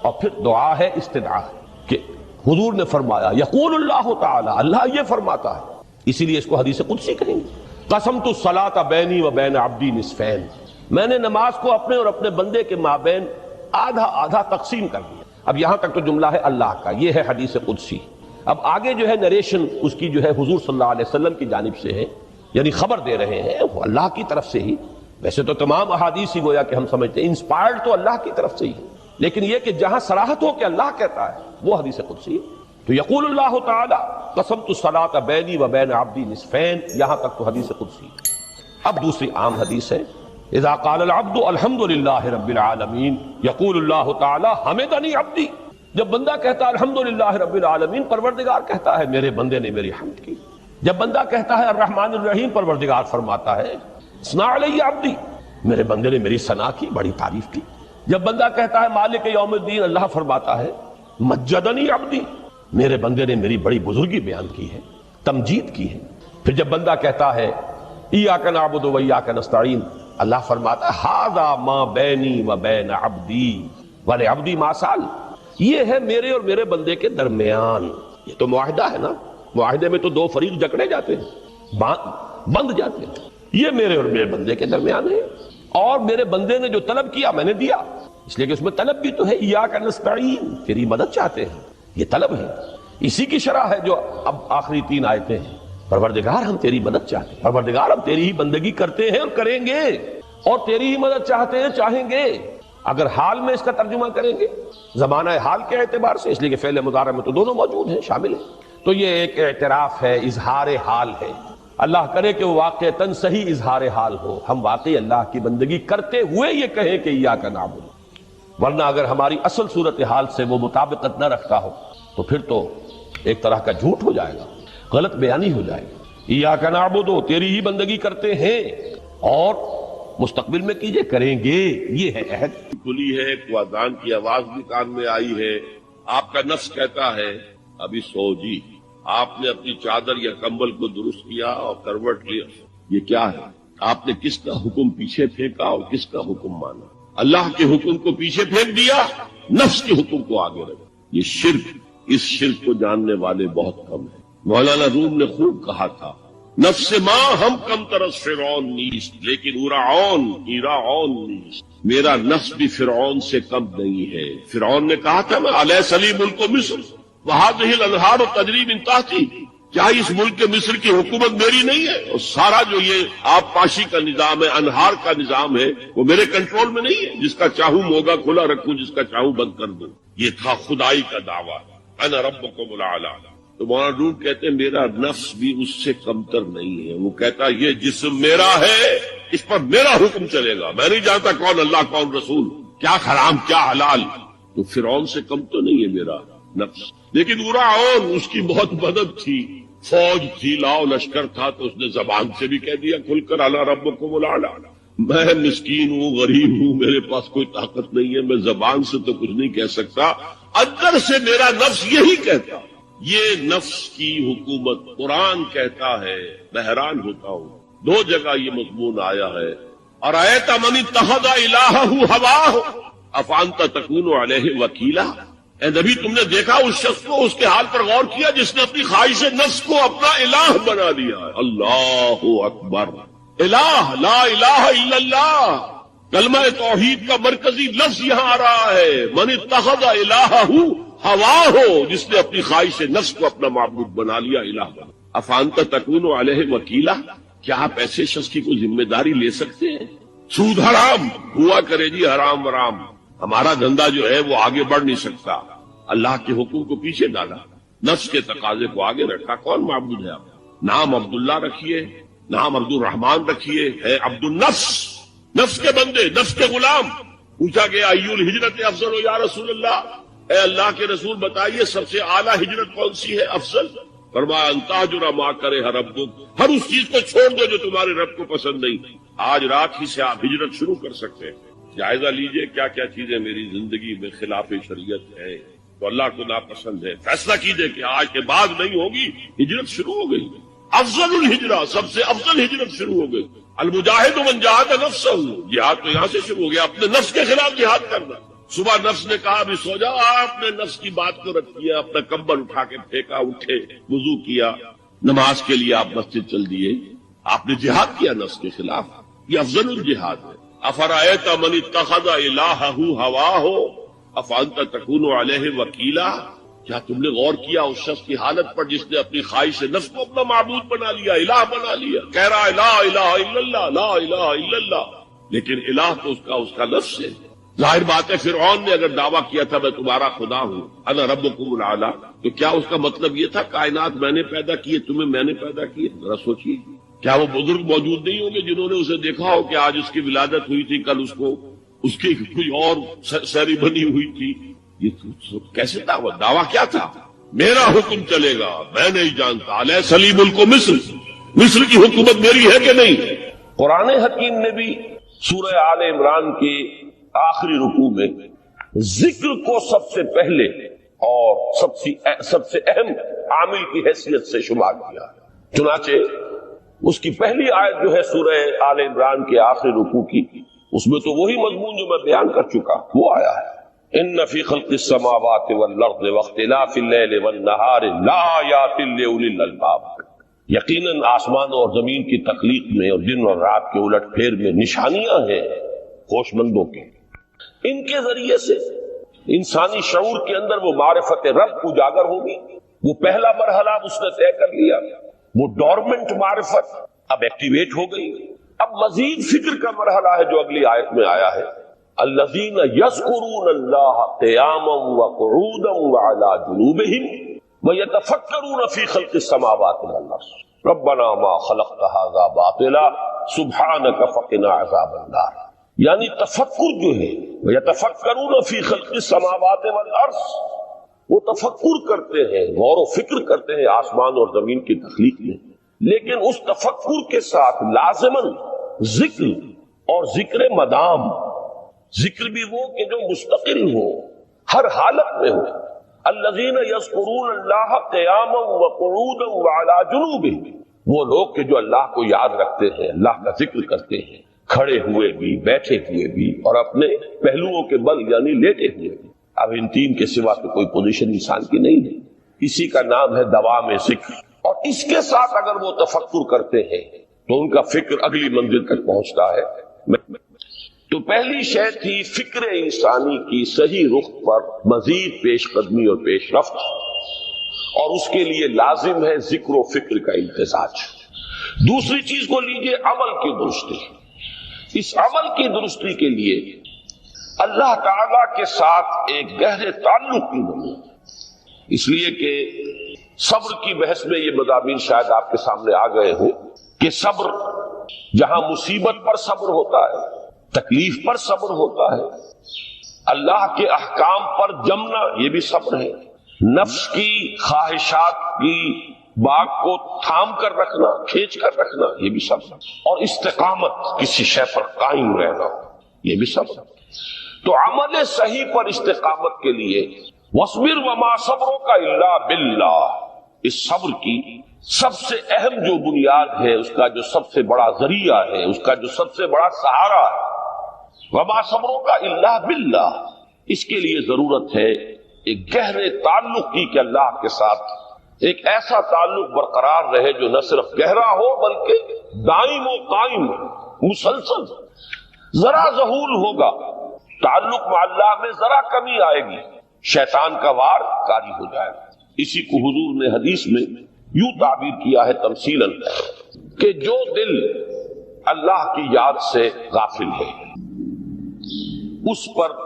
اور پھر دعا ہے، استدعا ہے کہ حضور نے فرمایا، یقول اللہ تعالی، اللہ یہ فرماتا ہے، اسی لیے اس کو حدیث قدسی کہیں گے۔ قسمت الصلاۃ بینی و بین عبدی نصفین، میں نے نماز کو اپنے اور اپنے بندے کے مابین آدھا آدھا تقسیم کر دیا۔ اب یہاں تک تو جملہ ہے اللہ کا، یہ ہے حدیث قدسی۔ اب آگے جو ہے نریشن اس کی جو ہے حضور صلی اللہ علیہ وسلم کی جانب سے ہے، یعنی خبر دے رہے ہیں وہ اللہ کی طرف سے ہی۔ ویسے تو تمام احادیث ہی گویا کہ ہم سمجھتے ہیں انسپائرڈ تو اللہ کی طرف سے ہی، لیکن یہ کہ جہاں صراحت ہو کہ اللہ کہتا ہے وہ حدیث قدسی ہے۔ تو یقول اللہ تعالی قسمت الصلاۃ بینی و بین عبدی نصفین، یہاں تک تو حدیث قدسی۔ اب دوسری عام حدیث ہے، اذا قال العبد الحمد للہ رب العالمین یقول اللہ تعالی حمدنی عبدی، جب بندہ کہتا ہے الحمدللہ رب العالمین، پروردگار کہتا ہے میرے بندے نے میری حمد کی۔ جب بندہ کہتا ہے الرحمن الرحیم، پروردگار فرماتا ہے ثنا علی عبدی، میرے بندے نے میری ثنا کی، بڑی تعریف کی۔ جب بندہ کہتا ہے مالک یوم الدین، اللہ فرماتا ہے مجدنی عبدی، میرے بندے نے میری بڑی بزرگی بیان کی ہے، تمجید کی ہے۔ پھر جب بندہ کہتا ہے ایاک نعبد و ایاک نستعین، اللہ فرماتا ہے ھذا ما بینی و بین عبدی ولعبدی ما سأل، یہ ہے میرے اور میرے بندے کے درمیان۔ یہ تو معاہدہ ہے نا، معاہدے میں تو دو فریق جکڑے جاتے ہیں، بند جاتے ہیں، یہ میرے اور میرے بندے کے درمیان ہے، اور میرے بندے نے جو طلب کیا میں نے دیا، اس لیے کہ اس میں طلب بھی تو ہے، ایاک نستعین، تیری مدد چاہتے ہیں، یہ طلب ہے، اسی کی شرح ہے جو اب آخری تین آیتیں ہیں۔ پروردگار ہم تیری مدد چاہتے ہیں، پروردگار ہم تیری ہی بندگی کرتے ہیں اور کریں گے، اور تیری ہی مدد چاہتے ہیں، چاہیں گے۔ اگر حال میں اس کا ترجمہ کریں گے زمانہ حال کے اعتبار سے، اس لیے کہ فعل مضارع میں تو دونوں موجود ہیں، شامل ہیں، تو یہ ایک اعتراف ہے، اظہار حال ہے۔ اللہ کرے کہ وہ واقعتاً صحیح اظہار حال ہو، ہم واقعی اللہ کی بندگی کرتے ہوئے یہ کہیں کہ ایاک نعبد، ورنہ اگر ہماری اصل صورتحال سے وہ مطابقت نہ رکھتا ہو تو پھر تو ایک طرح کا جھوٹ ہو جائے گا، غلط بیانی ہو جائے گی۔ ایاک نعبد، تیری ہی بندگی کرتے ہیں، اور مستقبل میں کیجئے، کریں گے، یہ ہے عہد۔ کھلی ہے، کو اذان کی آواز بھی کان میں آئی ہے، آپ کا نفس کہتا ہے ابھی سو جی، آپ نے اپنی چادر یا کمبل کو درست کیا اور کروٹ لیا، یہ کیا ہے؟ آپ نے کس کا حکم پیچھے پھینکا اور کس کا حکم مانا؟ اللہ کے حکم کو پیچھے پھینک دیا، نفس کے حکم کو آگے رکھا۔ یہ شرک، اس شرک کو جاننے والے بہت کم ہیں۔ مولانا روم نے خوب کہا تھا، نفس ماں ہم کم ترس فرعون نیست لیکن ایراعون نیست، میرا نفس بھی فرعون سے کم نہیں ہے۔ فرعون نے کہا تھا نا الیس لی ملک مصر وہذہ الانہار تجری من تحتی، کیا اس ملک مصر کی حکومت میری نہیں ہے؟ اور سارا جو یہ آب پاشی کا نظام ہے، انہار کا نظام ہے، وہ میرے کنٹرول میں نہیں ہے، جس کا چاہوں موگا کھلا رکھوں، جس کا چاہوں بند کر دوں۔ یہ تھا خدائی کا دعویٰ، انا ربکم الاعلی۔ تو مولانا روم کہتے ہیں میرا نفس بھی اس سے کمتر نہیں ہے، وہ کہتا یہ جسم میرا ہے، اس پر میرا حکم چلے گا، میں نہیں جانتا کون اللہ کون رسول، کیا حرام کیا حلال۔ تو فرعون سے کم تو نہیں ہے میرا نفس، لیکن ایراعون اس کی بہت مدد تھی، فوج تھی، لاؤ لشکر تھا، تو اس نے زبان سے بھی کہہ دیا کھل کر انا ربکم الاعلی۔ میں مسکین ہوں، غریب ہوں، میرے پاس کوئی طاقت نہیں ہے، میں زبان سے تو کچھ نہیں کہہ سکتا، اندر سے میرا نفس یہی کہتا۔ یہ نفس کی حکومت قرآن کہتا ہے، میں حیران ہوتا ہوں، دو جگہ یہ مضمون آیا ہے، ارأیت من اتخذ الہہ ہواہ افانت تکون علیہ وکیلا، اے نبی تم نے دیکھا اس شخص کو، اس کے حال پر غور کیا جس نے اپنی خواہش نفس کو اپنا الہ بنا لیا ہے۔ اللہ اکبر، الہ، لا الہ الا اللہ، کلمہ توحید کا مرکزی لفظ یہاں آ رہا ہے، من اتخذ الہہ ہوا ہو، جس نے اپنی خواہش نفس کو اپنا معبود بنا لیا، الہ بنا۔ افانت تکون علیہ وکیلا، کیا آپ ایسے شخص کی کوئی ذمہ داری لے سکتے ہیں؟ سود حرام ہوا کرے جی، حرام ورام، ہمارا دھندا جو ہے وہ آگے بڑھ نہیں سکتا۔ اللہ کے حکم کو پیچھے ڈالا، نفس کے تقاضے کو آگے رکھا۔ کون معبود ہے آپ؟ نام عبداللہ رکھیے، نام عبد الرحمان رکھیے، ہے عبد النفس، نفس کے بندے، نفس کے غلام۔ پوچھا کہ ای الہجرت افضل ہو یا رسول اللہ، اے اللہ کے رسول بتائیے سب سے اعلیٰ ہجرت کون سی ہے، افضل؟ فرمایا ان تہجر ما کرے ربک، ہر اس چیز کو چھوڑ دو جو تمہارے رب کو پسند نہیں۔ آج رات ہی سے آپ ہجرت شروع کر سکتے ہیں۔ جائزہ لیجئے کیا کیا چیزیں میری زندگی میں خلاف شریعت ہے تو اللہ کو ناپسند ہے، فیصلہ کیجئے کہ آج کے بعد نہیں ہوگی، ہجرت شروع ہو گئی۔ افضل الہجرہ، سب سے افضل ہجرت شروع ہو گئی۔ المجاہد من جاہد نفسہ، جہاد تو یہاں سے شروع ہو گیا، اپنے نفس کے خلاف جہاد کرنا۔ صبح نفس نے کہا ابھی سو جاؤ، آپ نے نفس کی بات کو رد کیا، اپنا کمبل اٹھا کے پھینکا، اٹھے، وضو کیا، نماز کے لیے آپ مسجد چل دیے، آپ نے جہاد کیا نفس کے خلاف۔ یہ افضل الجہاد ہے۔ افرأیت من اتخذ الہہ ہواہ افانت تکون علیہ وکیلا، کیا تم نے غور کیا اس شخص کی حالت پر جس نے اپنی خواہش نفس کو اپنا معبود بنا لیا، الہ بنا لیا، کہہ رہا ہے لا الہ الا اللہ، لا الہ الا اللہ، لیکن الہ تو اس کا نفس ہے۔ ظاہر بات ہے فرعون نے اگر دعویٰ کیا تھا میں تمہارا خدا ہوں، انا ربکم الاعلی، تو کیا اس کا مطلب یہ تھا کائنات میں نے پیدا کیے، تمہیں میں نے پیدا کیے؟ ذرا سوچیے، کیا وہ بزرگ موجود نہیں ہوں گے جنہوں نے اسے دیکھا ہو کہ آج اس کی ولادت ہوئی تھی، کل اس کی کوئی اور سیری بنی ہوئی تھی؟ یہ کیسے دعویٰ کیا تھا؟ میرا حکم چلے گا، میں نہیں جانتا، علیہ سلیم ملک مصر کی حکومت میری ہے کہ نہیں؟ قرآن حکیم نے بھی سورہ آل عمران کے آخری رکوع میں ذکر کو سب سے پہلے اور سب سے اہم عامل کی حیثیت سے شمار کیا ہے۔ چنانچہ اس کی پہلی آیت جو ہے سورہ آل عمران کے آخری رکوع کی، اس میں تو وہی مضمون جو میں بیان کر چکا وہ آیا ہے، ان فی خلق السماوات والارض واختلاف اللیل والنہار لآیات لأولی الالباب، یقیناً آسمان اور زمین کی تخلیق میں اور دن اور رات کے الٹ پھیر میں نشانیاں ہیں ہوش مندوں کے۔ ان کے ذریعے سے انسانی شعور کے اندر وہ معرفت رب اجاگر ہوگی۔ وہ پہلا مرحلہ اس نے طے کر لیا، وہ ڈورمنٹ معرفت اب ایکٹیویٹ ہو گئی۔ اب مزید فکر کا مرحلہ ہے جو اگلی آیت میں آیا ہے، الذین یذکرون اللہ قیاما وقعودا وعلی جنوبہم ویتفکرون فی خلق السماوات والارض ربنا ما خلقت ھذا باطلا سبحانک فقنا عذاب النار۔ یعنی تفکر جو ہے ویتفکرون فی خلق السماوات والارض، وہ تفکر کرتے ہیں، غور و فکر کرتے ہیں آسمان اور زمین کی تخلیق میں، لیکن اس تفکر کے ساتھ لازماً ذکر اور ذکر مدام، ذکر بھی وہ کہ جو مستقل ہو، ہر حالت میں ہو۔ الذین یذکرون اللہ قیاما وقعودا وعلی جنوبہم، وہ لوگ کہ جو اللہ کو یاد رکھتے ہیں، اللہ کا ذکر کرتے ہیں، کھڑے ہوئے بھی، بیٹھے ہوئے بھی، اور اپنے پہلوؤں کے بل یعنی لیٹے ہوئے بھی۔ اب ان تین کے سوا تو کوئی پوزیشن انسان کی نہیں ہے، اسی کا نام ہے دوام ذکر۔ اور اس کے ساتھ اگر وہ تفکر کرتے ہیں تو ان کا فکر اگلی منزل تک پہنچتا ہے۔ تو پہلی شے تھی فکر انسانی کی صحیح رخ پر مزید پیش قدمی اور پیش رفت، اور اس کے لیے لازم ہے ذکر و فکر کا امتزاج۔ دوسری چیز کو لیجئے عمل کی درستی۔ اس عمل کی درستی کے لیے اللہ تعالی کے ساتھ ایک گہرے تعلق کی ضرورت ہے، اس لیے کہ صبر کی بحث میں یہ مضامین شاید آپ کے سامنے آ گئے ہوں کہ صبر، جہاں مصیبت پر صبر ہوتا ہے، تکلیف پر صبر ہوتا ہے، اللہ کے احکام پر جمنا یہ بھی صبر ہے، نفس کی خواہشات کی باغ کو تھام کر رکھنا، کھینچ کر رکھنا یہ بھی صبر، اور استقامت کسی شے پر قائم رہنا یہ بھی صبر۔ تو عمل صحیح پر استقامت کے لیے وَاصْبِرْ وَمَا صَبْرُكَ إِلَّا بِاللَّهِ، اس صبر کی سب سے اہم جو بنیاد ہے، اس کا جو سب سے بڑا ذریعہ ہے، اس کا جو سب سے بڑا سہارا ہے، وَمَا صَبْرُكَ إِلَّا بِاللَّهِ، اس کے لیے ضرورت ہے ایک گہرے تعلق کی کہ اللہ کے ساتھ ایک ایسا تعلق برقرار رہے جو نہ صرف گہرا ہو بلکہ دائم و قائم، مسلسل۔ ذرا ظہور ہوگا تعلق مع اللہ میں، ذرا کمی آئے گی، شیطان کا وار کاری ہو جائے گا۔ اسی کو حضور نے حدیث میں یوں تعبیر کیا ہے تمثیلاً کہ جو دل اللہ کی یاد سے غافل ہے اس پر،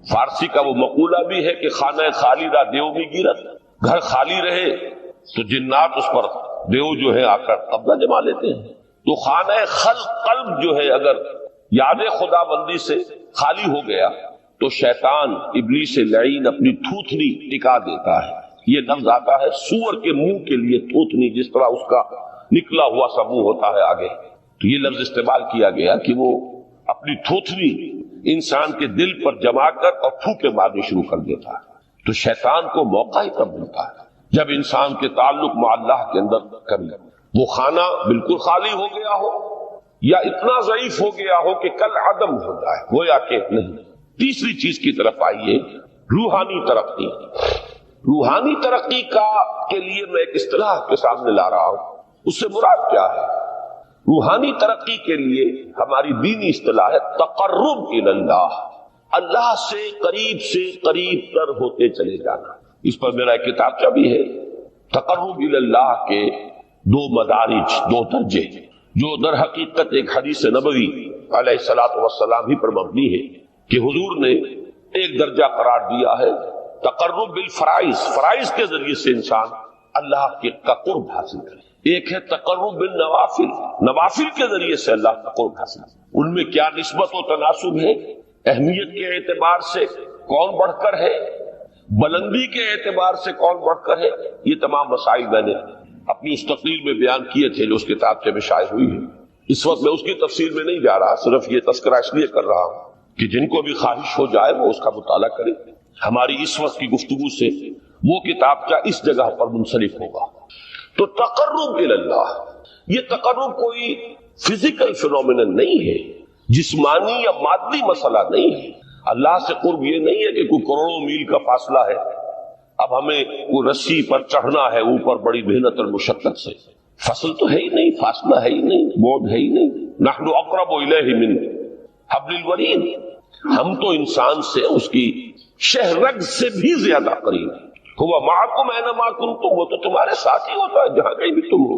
فارسی کا وہ مقولہ بھی ہے کہ خانہ خالی را دیو میں گرت، گھر خالی رہے تو جنات اس پر دیو جو ہے آ کر قبضہ جما لیتے ہیں۔ تو خانہ خلق قلب جو ہے اگر یاد خدا بندی سے خالی ہو گیا تو شیطان ابلیس لعین اپنی تھوتنی ٹکا دیتا ہے. یہ لفظ آتا ہے سور کے منہ کے لیے تھوتنی، جس طرح اس کا نکلا ہوا سا منہ ہوتا ہے آگے، تو یہ لفظ استعمال کیا گیا کہ وہ اپنی تھوتنی انسان کے دل پر جما کر اور پھوکے مارنی شروع کر دیتا ہے. تو شیطان کو موقع ہی کب ملتا ہے جب انسان کے تعلق مع اللہ کے اندر کمی، وہ خانہ بالکل خالی ہو گیا ہو یا اتنا ضعیف ہو گیا ہو کہ کل عدم ہو جائے، گویا کہ نہیں. تیسری چیز کی طرف آئیے، روحانی ترقی. روحانی ترقی کے لیے میں ایک اصطلاح کے سامنے لا رہا ہوں. اس سے مراد کیا ہے؟ روحانی ترقی کے لیے ہماری دینی اصطلاح ہے تقرب الی اللہ، اللہ سے قریب تر ہوتے چلے جانا. اس پر میرا ایک کتابچہ بھی ہے. تقرب الی اللہ کے دو مدارج، دو درجے، جو در حقیقت ایک حدیث نبوی علیہ الصلوۃ والسلام ہی پر مبنی ہے کہ حضور نے ایک درجہ قرار دیا ہے تقرب بالفرائض، فرائض کے ذریعے سے انسان اللہ کا قرب حاصل کرے. ایک ہے تقرب بالنوافل، نوافل کے ذریعے سے اللہ کا قرب حاصل کرے. ان میں کیا نسبت و تناسب ہے؟ اہمیت کے اعتبار سے کون بڑھ کر ہے، بلندی کے اعتبار سے کون بڑھ کر ہے، یہ تمام مسائل میں نے اپنی اس تقریر میں بیان کیے تھے جو اس کتاب میں شائع ہوئی ہے. اس وقت میں اس کی تفصیل میں نہیں جا رہا، صرف یہ تذکرہ اس لیے کر رہا ہوں کہ جن کو بھی خواہش ہو جائے وہ اس کا مطالعہ کرے. ہماری اس وقت کی گفتگو سے وہ کتابچہ اس جگہ پر منسلک ہوگا. تو تقرب الی اللہ، یہ تقرب کوئی فزیکل فینومینن نہیں ہے، جسمانی یا مادی مسئلہ نہیں ہے. اللہ سے قرب یہ نہیں ہے کہ کوئی کروڑوں میل کا فاصلہ ہے، اب ہمیں کوئی رسی پر چڑھنا ہے اوپر بڑی محنت اور مشقت سے. فصل تو ہے ہی نہیں، فاصلہ ہے ہی نہیں، بعد ہے ہی نہیں. نحن اقرب الیہ من حبل الورید، ہم تو انسان سے اس کی شہرگ سے بھی زیادہ قریب ہیں. ہوا معکم اینما کنتم، وہ تو تمہارے ساتھ ہی ہوتا ہے جہاں کہیں بھی تم ہو.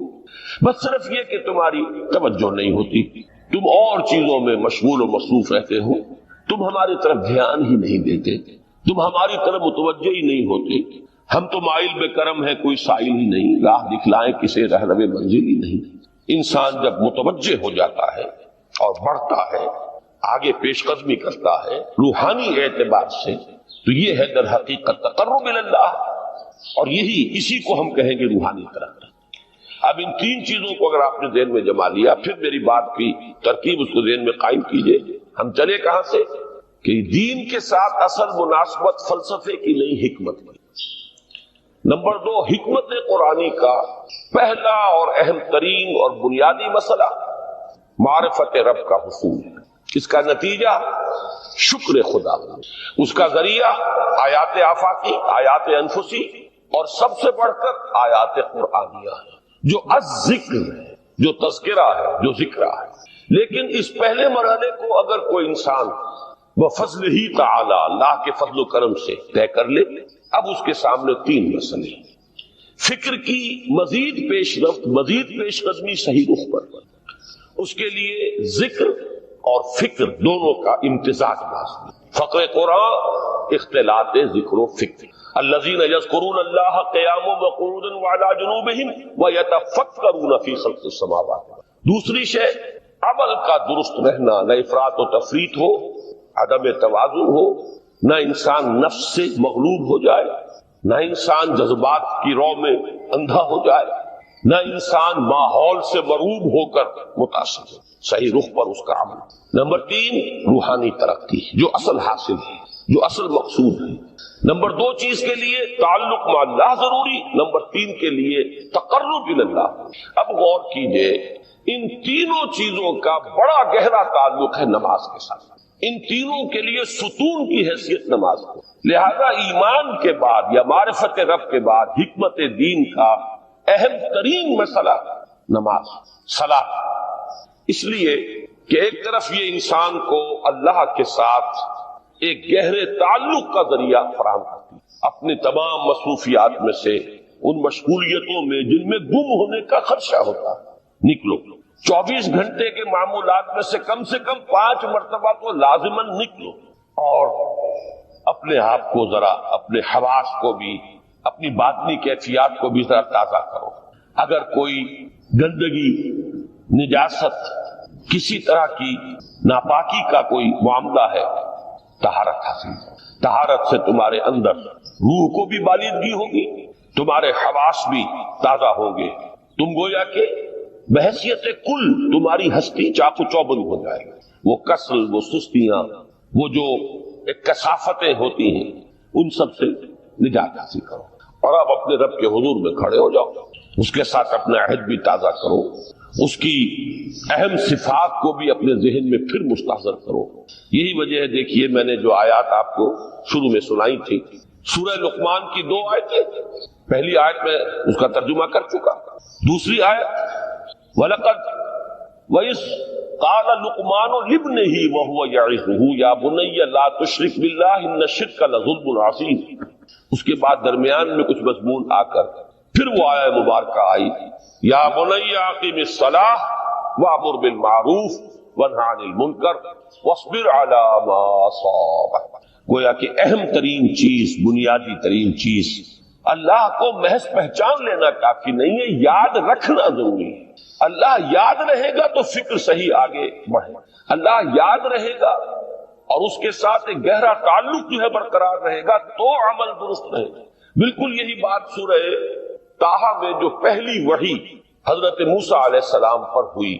بس صرف یہ کہ تمہاری توجہ نہیں ہوتی، تم اور چیزوں میں مشغول و مصروف رہتے ہو، تم ہماری طرف دھیان ہی نہیں دیتے، تم ہماری طرف متوجہ ہی نہیں ہوتے. ہم تو مائل بے کرم ہیں، کوئی سائل ہی نہیں، راہ دکھلائیں کسے رہنوے منزل ہی نہیں. انسان جب متوجہ ہو جاتا ہے اور بڑھتا ہے، آگے پیش قدمی کرتا ہے روحانی اعتبار سے، تو یہ ہے در حقیقت تقرب الی اللہ، اور اسی کو ہم کہیں گے روحانی ترقی. اب ان تین چیزوں کو اگر آپ نے ذہن میں جما لیا، پھر میری بات کی ترکیب اس کو ذہن میں قائم کیجئے. ہم چلے کہاں سے؟ کہ دین کے ساتھ اصل مناسبت فلسفے کی نہیں، حکمت کی. نمبر 2، حکمت قرآنی کا پہلا اور اہم ترین اور بنیادی مسئلہ معرفت رب کا حصول. اس کا نتیجہ شکر خدا، اس کا ذریعہ آیات آفاقی، آیات انفسی، اور سب سے بڑھ کر آیات قرآنیہ جو الذکر ہے، جو تذکرہ ہے، جو ذکر ہے. لیکن اس پہلے مرحلے کو اگر کوئی انسان بفضل ہی تعالی، اللہ کے فضل و کرم سے طے کر لے، اب اس کے سامنے تین مسئلے، فکر کی مزید پیش رفت، مزید پیش قدمی صحیح رخ پر. اس کے لیے ذکر اور فکر دونوں کا امتزاج لازمی. فقر قرآن اختلاط ذکر و فکر. الذین یذکرون اللہ قیاما وقعودا وعلی جنوبہم ویتفکرون فی خلق السماوات. دوسری شے عمل کا درست رہنا، نہ افراط و تفریط ہو، عدم توازن ہو، نہ انسان نفس سے مغلوب ہو جائے، نہ انسان جذبات کی رو میں اندھا ہو جائے، نہ انسان ماحول سے مرعوب ہو کر متاثر ہو. صحیح رخ پر اس کا عمل. نمبر 3، روحانی ترقی، جو اصل حاصل ہے، جو اصل مقصود ہے. نمبر 2 چیز کے لیے تعلق مع اللہ ضروری، نمبر 3 کے لیے تقرب الی اللہ. اب غور کیجئے، ان تینوں چیزوں کا بڑا گہرا تعلق ہے نماز کے ساتھ. ان تینوں کے لیے ستون کی حیثیت نماز کو. لہذا ایمان کے بعد یا معرفت رب کے بعد حکمت دین کا اہم ترین مسئلہ نماز، صلاۃ. اس لیے کہ ایک طرف یہ انسان کو اللہ کے ساتھ ایک گہرے تعلق کا ذریعہ فراہم کرتی ہے. اپنے تمام مصروفیات میں سے، ان مشغولیتوں میں جن میں گم ہونے کا خدشہ ہوتا ہے، نکلو. 24 گھنٹے کے معمولات میں سے کم 5 مرتبہ تو لازماً نکلو اور اپنے آپ کو ذرا، اپنے حواس کو بھی، اپنی باطنی کیفیات کو بھی ذرا تازہ کرو. اگر کوئی گندگی نجاست کسی طرح کی ناپاکی کا کوئی معاملہ ہے، طہارت حاصل کرو۔ طہارت سے تمہارے اندر روح کو بھی بالیدگی ہوگی، تمہارے حواس بھی تازہ ہوں گے، تم گویا کہ بحیثیت کل تمہاری ہستی چاق و چوبند ہو جائے گی۔ وہ کسل، وہ سستیاں، وہ جو ایک کثافتیں ہوتی ہیں، ان سب سے نجات حاصل کرو، اور اب اپنے رب کے حضور میں کھڑے ہو جاؤ، اس کے ساتھ اپنا عہد بھی تازہ کرو، اس کی اہم صفات کو بھی اپنے ذہن میں پھر مستحضر کرو۔ یہی وجہ ہے، دیکھیے میں نے جو آیات آپ کو شروع میں سنائی تھی، سورہ لقمان کی 2 آیتیں، پہلی آیت میں اس کا ترجمہ کر چکا، دوسری آیت وَلَقَدْ وَإِذْ قَالَ لُقْمَانُ لِابْنِهِ وَهُوَ يَعِظُهُ يَا بُنَيَّ لَا تُشْرِكْ بِاللَّهِ إِنَّ الشِّرْكَ لَظُلْمٌ عَظِيمٌ۔ اس کے بعد درمیان میں کچھ مضمون آ کر پھر وہ آیہ مبارکہ آئی، یا بنی اقم الصلاۃ وامر بالمعروف وانہی عن المنکر واصبر علی ما اصابک۔ گویا کہ اہم ترین چیز، بنیادی ترین چیز، اللہ کو محض پہچان لینا کافی نہیں ہے، یاد رکھنا ضروری ہے۔ اللہ یاد رہے گا تو فکر صحیح آگے بڑھے، اللہ یاد رہے گا اور اس کے ساتھ ایک گہرا تعلق جو ہے برقرار رہے گا تو عمل درست رہے گا۔ بالکل یہی بات سورہ طٰہٰ میں جو پہلی وحی حضرت موسیٰ علیہ السلام پر ہوئی،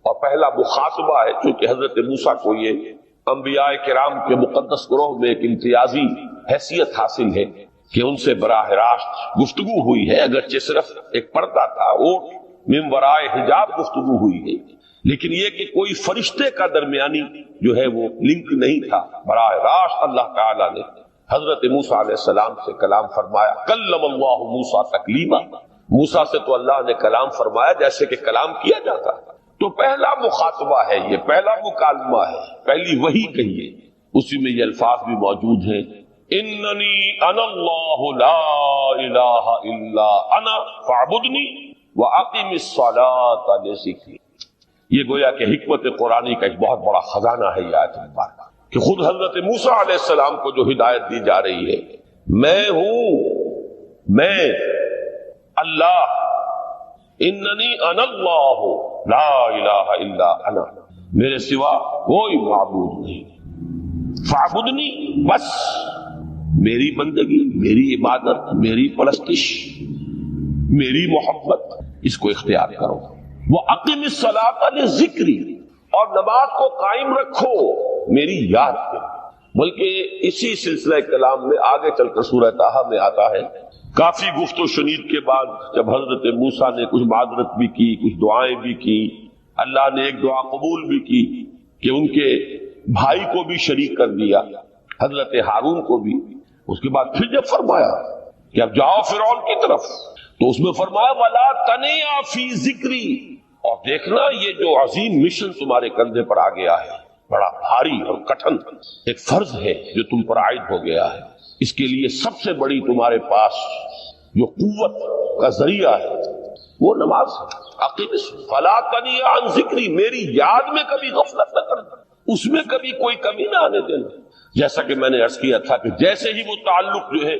اور پہلا مخاطبہ ہے، چونکہ حضرت موسیٰ کو یہ انبیاء کرام کے مقدس گروہ میں ایک امتیازی حیثیت حاصل ہے کہ ان سے براہ راست گفتگو ہوئی ہے، اگرچہ صرف ایک پردہ تھا، اوٹ من ورائے حجاب گفتگو ہوئی ہے، لیکن یہ کہ کوئی فرشتے کا درمیانی جو ہے وہ لنک نہیں تھا، براہ راست اللہ تعالیٰ نے حضرت موسیٰ علیہ السلام سے کلام فرمایا۔ کلم اللہ موسیٰ تکلیما، موسیٰ سے تو اللہ نے کلام فرمایا جیسے کہ کلام کیا جاتا ہے۔ تو پہلا مخاطبہ ہے، یہ پہلا مکالمہ ہے، پہلی وحی کہیے، اسی میں یہ الفاظ بھی موجود ہیں، اننی انا اللہ لا الہ الا انا فاعبدنی واقم الصلاۃ لذکری۔ یہ گویا کہ حکمت قرآنی کا ایک بہت بڑا خزانہ ہے یہ آیت مبارکہ، کہ خود حضرت موسیٰ علیہ السلام کو جو ہدایت دی جا رہی ہے، میں ہوں، میں اللہ، اننی انا اللہ لا الہ الا انا، میرے سوا کوئی معبود نہیں، فاعبدنی، بس میری بندگی، میری عبادت، میری پرستش، میری محبت، اس کو اختیار کرو۔ وَأَقِمِ الصَّلَاةَ لِذِكْرِي، اور نماز کو قائم رکھو میری یاد کے۔ بلکہ اسی سلسلہ کلام میں آگے چل کر سورہ طٰہٰ میں آتا ہے، کافی گفت و شنید کے بعد جب حضرت موسیٰ نے کچھ معذرت بھی کی، کچھ دعائیں بھی کی، اللہ نے ایک دعا قبول بھی کی کہ ان کے بھائی کو بھی شریک کر دیا، حضرت ہارون کو بھی۔ اس کے بعد پھر جب فرمایا کہ اب جاؤ فرعون کی طرف، تو اس میں فرمایا وَلَا تَنِيَا فِي ذِكْرِي، اور دیکھنا یہ جو عظیم مشن تمہارے کندھے پر آ گیا ہے، بڑا بھاری اور کٹھن ایک فرض ہے جو تم پر عائد ہو گیا ہے، اس کے لیے سب سے بڑی تمہارے پاس جو قوت کا ذریعہ ہے وہ نماز ہے۔ اقیم فَلَا تَنِيَا عَن ذِكْرِي، میری یاد میں کبھی غفلت نہ کرنا، اس میں کبھی کوئی کمی نہ آنے دینا۔ جیسا کہ میں نے عرض کیا تھا کہ جیسے ہی وہ تعلق جو ہے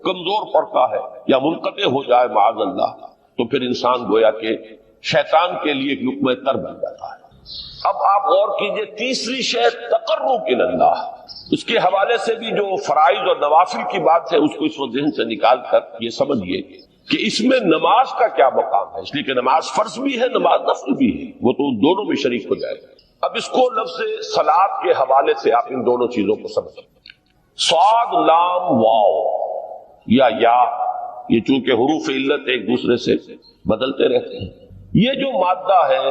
کمزور پڑتا ہے یا منقطع ہو جائے معاذ اللہ، تو پھر انسان گویا کہ شیطان کے لیے ایک لقمہ تر بن جاتا ہے۔ اب آپ غور کیجئے، تیسری شے تقرب الی اللہ، اس کے حوالے سے بھی جو فرائض اور نوافل کی بات ہے اس کو اس وقت ذہن سے نکال کر یہ سمجھیے کہ اس میں نماز کا کیا مقام ہے، اس لیے کہ نماز فرض بھی ہے، نماز نفل بھی ہے، وہ تو ان دونوں میں شریک ہو جائے گا۔ اب اس کو لفظ صلاۃ کے حوالے سے آپ ان دونوں چیزوں کو سمجھیں۔ صاد لام واو یا یہ چونکہ حروف علت ایک دوسرے سے بدلتے رہتے ہیں، یہ جو مادہ ہے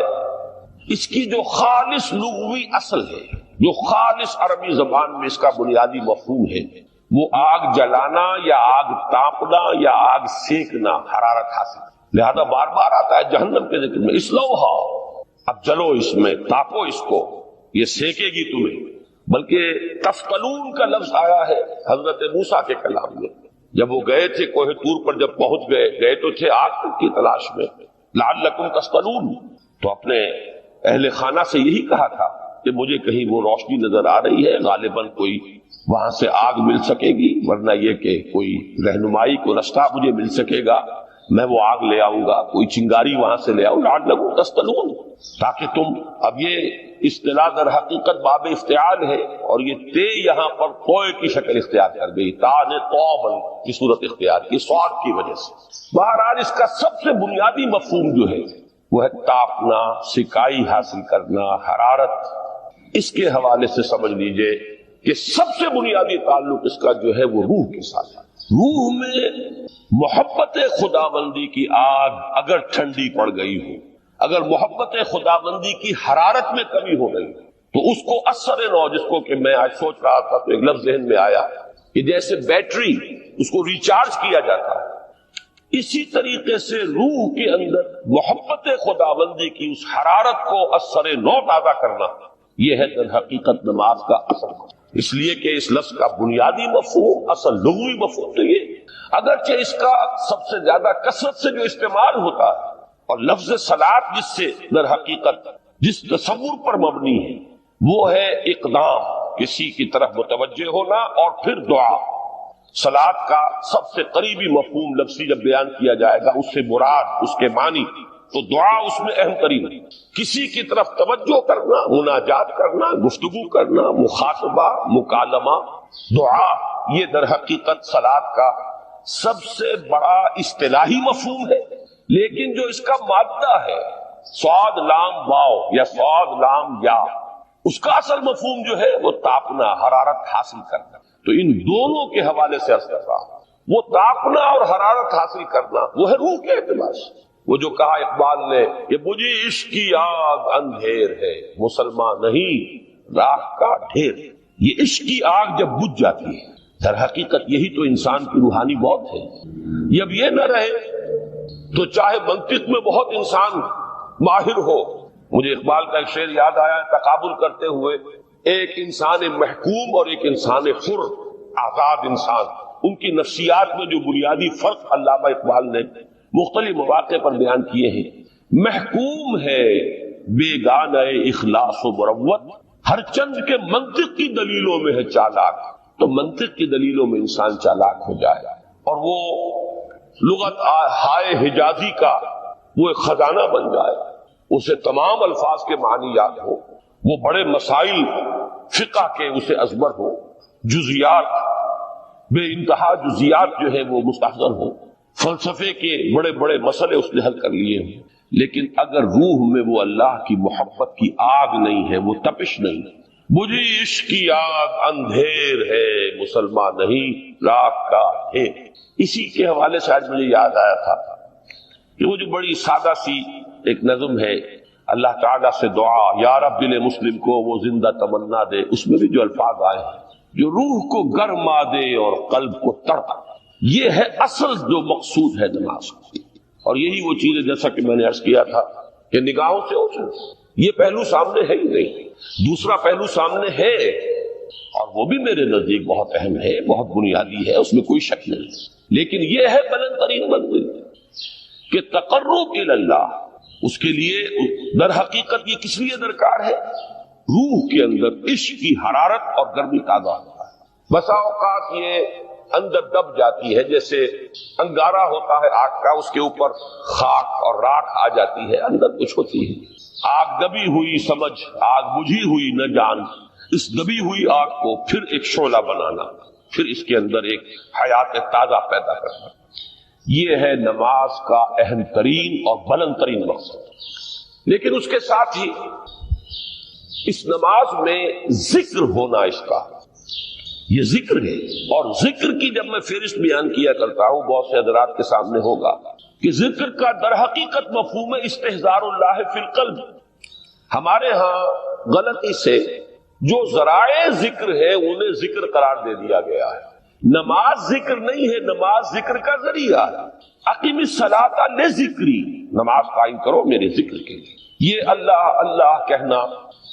اس کی جو خالص لغوی اصل ہے، جو خالص عربی زبان میں اس کا بنیادی مفہوم ہے، وہ آگ جلانا یا آگ تاپنا یا آگ سینکنا، حرارت حاصل۔ لہذا بار بار آتا ہے جہنم کے ذکر میں اسلوہا، اب جلو اس میں، تاپو اس کو، یہ سینکے گی تمہیں۔ بلکہ تفقلون کا لفظ آیا ہے حضرت موسیٰ کے کلام میں، جب وہ گئے تھے کوہ طور پر، جب پہنچ گئے تو تھے آگ کی تلاش میں، لعلکم تسقلون، تو اپنے اہل خانہ سے یہی کہا تھا کہ مجھے کہیں وہ روشنی نظر آ رہی ہے، غالباً کوئی وہاں سے آگ مل سکے گی، ورنہ یہ کہ کوئی رہنمائی کو رستہ مجھے مل سکے گا۔ میں وہ آگ لے آؤں گا، کوئی چنگاری وہاں سے لے آؤں، لعلکم تستلون، تاکہ تم، اب یہ اصطلاح در حقیقت باب افتعال ہے، اور یہ تے یہاں پر توئے کی شکل اختیار کر گئی، تا نے توبن کی صورت اختیار کی سواد کی وجہ سے۔ بہرحال اس کا سب سے بنیادی مفہوم جو ہے وہ ہے تاپنا، سکائی حاصل کرنا، حرارت۔ اس کے حوالے سے سمجھ لیجئے کہ سب سے بنیادی تعلق اس کا جو ہے وہ روح کے ساتھ ہے۔ روح میں محبت خداوندی کی آگ اگر ٹھنڈی پڑ گئی ہو، اگر محبت خداوندی کی حرارت میں کمی ہو گئی تو اس کو اثر نو، جس کو کہ میں آج سوچ رہا تھا تو ایک لفظ ذہن میں آیا کہ جیسے بیٹری اس کو ریچارج کیا جاتا ہے، اسی طریقے سے روح کے اندر محبت خداوندی کی اس حرارت کو اثر نو تازہ کرنا، یہ ہے در حقیقت نماز کا اثر۔ اس لیے کہ اس لفظ کا بنیادی مفہوم، اصل لغوی مفہوم تو یہ، اگرچہ اس کا سب سے زیادہ کثرت سے جو استعمال ہوتا ہے، اور لفظ صلاۃ جس سے در حقیقت جس تصور پر مبنی ہے وہ ہے اقدام، کسی کی طرف متوجہ ہونا اور پھر دعا۔ صلاۃ کا سب سے قریبی مفہوم لفظی جب بیان کیا جائے گا، اس سے مراد، اس کے معنی، تو دعا اس میں اہم ترین ہے۔ کسی کی طرف توجہ کرنا، مناجات کرنا، گفتگو کرنا، مخاطبہ، مکالمہ، دعا، یہ در حقیقت صلاۃ کا سب سے بڑا اصطلاحی مفہوم ہے۔ لیکن جو اس کا مادہ ہے، صاد لام واو یا صاد لام یا، اس کا اصل مفہوم جو ہے وہ تاپنا، حرارت حاصل کرنا۔ تو ان دونوں کے حوالے سے عرض کر رہا ہوں، وہ تاپنا اور حرارت حاصل کرنا وہ ہے روح کے اعتبار سے۔ وہ جو کہا اقبال نے کہ مجھے عشق کی آگ اندھیر ہے، مسلمان نہیں راہ کا ڈھیر۔ یہ عشق کی آگ جب بجھ جاتی ہے، در حقیقت یہی تو انسان کی روحانی موت ہے۔ جب یہ نہ رہے تو چاہے منطق میں بہت انسان ماہر ہو، مجھے اقبال کا ایک شعر یاد آیا، تقابل کرتے ہوئے ایک انسان محکوم اور ایک انسان حر، آزاد انسان، ان کی نفسیات میں جو بنیادی فرق علامہ اقبال نے مختلف مواقع پر بیان کیے ہیں۔ محکوم ہے بیگانہ اخلاص و مروت، ہر چند کے منطق کی دلیلوں میں ہے چالاک۔ تو منطق کی دلیلوں میں انسان چالاک ہو جائے اور وہ لغت ہائے حجازی کا وہ ایک خزانہ بن جائے، اسے تمام الفاظ کے معنی یاد ہو، وہ بڑے مسائل فقہ کے اسے ازبر ہو، جزیات، بے انتہا جزیات جو ہے وہ مستحضر ہو، فلسفے کے بڑے بڑے مسئلے اس نے حل کر لیے ہیں، لیکن اگر روح میں وہ اللہ کی محبت کی آگ نہیں ہے، وہ تپش نہیں ہے، مجھے عشق کی آگ اندھیر ہے، مسلمان نہیں راہ کا ڈھیر۔ اسی کے حوالے سے آج مجھے یاد آیا تھا کہ وہ جو بڑی سادہ سی ایک نظم ہے، اللہ تعالیٰ سے دعا، یا رب دل مسلم کو وہ زندہ تمنا دے، اس میں بھی جو الفاظ آئے ہیں، جو روح کو گرما دے اور قلب کو تڑپا، یہ ہے اصل جو مقصود ہے نماز کی۔ اور یہی وہ چیز ہے جیسا کہ میں نے عرض کیا تھا کہ نگاہوں سے اوجھل، یہ پہلو سامنے ہے ہی نہیں، دوسرا پہلو سامنے ہے اور وہ بھی میرے نزدیک بہت اہم ہے، بہت بنیادی ہے، اس میں کوئی شک نہیں، لیکن یہ ہے بلند ترین منزل کہ تقرب الی اللہ۔ اس کے لیے در حقیقت یہ کس لیے درکار ہے؟ روح کے اندر عشق کی حرارت اور گرمی تازہ ہوتا ہے۔ بسا اوقات یہ اندر دب جاتی ہے، جیسے انگارہ ہوتا ہے آگ کا، اس کے اوپر خاک اور راکھ آ جاتی ہے، اندر کچھ ہوتی ہے، آگ دبی ہوئی سمجھ، آگ بجھی ہوئی نہ جان، اس دبی ہوئی آگ کو پھر ایک شعلہ بنانا، پھر اس کے اندر ایک حیات تازہ پیدا کرنا، یہ ہے نماز کا اہم ترین اور بلند ترین مقصد۔ لیکن اس کے ساتھ ہی اس نماز میں ذکر ہونا، اس کا یہ ذکر ہے، اور ذکر کی جب میں فہرست بیان کیا کرتا ہوں بہت سے حضرات کے سامنے ہوگا کہ ذکر کا در حقیقت مفہوم ہے استحضار اللہ فی القلب۔ ہمارے ہاں غلطی سے جو ذرائع ذکر ہے انہیں ذکر قرار دے دیا گیا ہے۔ نماز ذکر نہیں ہے، نماز ذکر کا ذریعہ ہے۔ اقیم الصلاۃ لذکری، نماز قائم کرو میرے ذکر کے لیے۔ یہ اللہ اللہ کہنا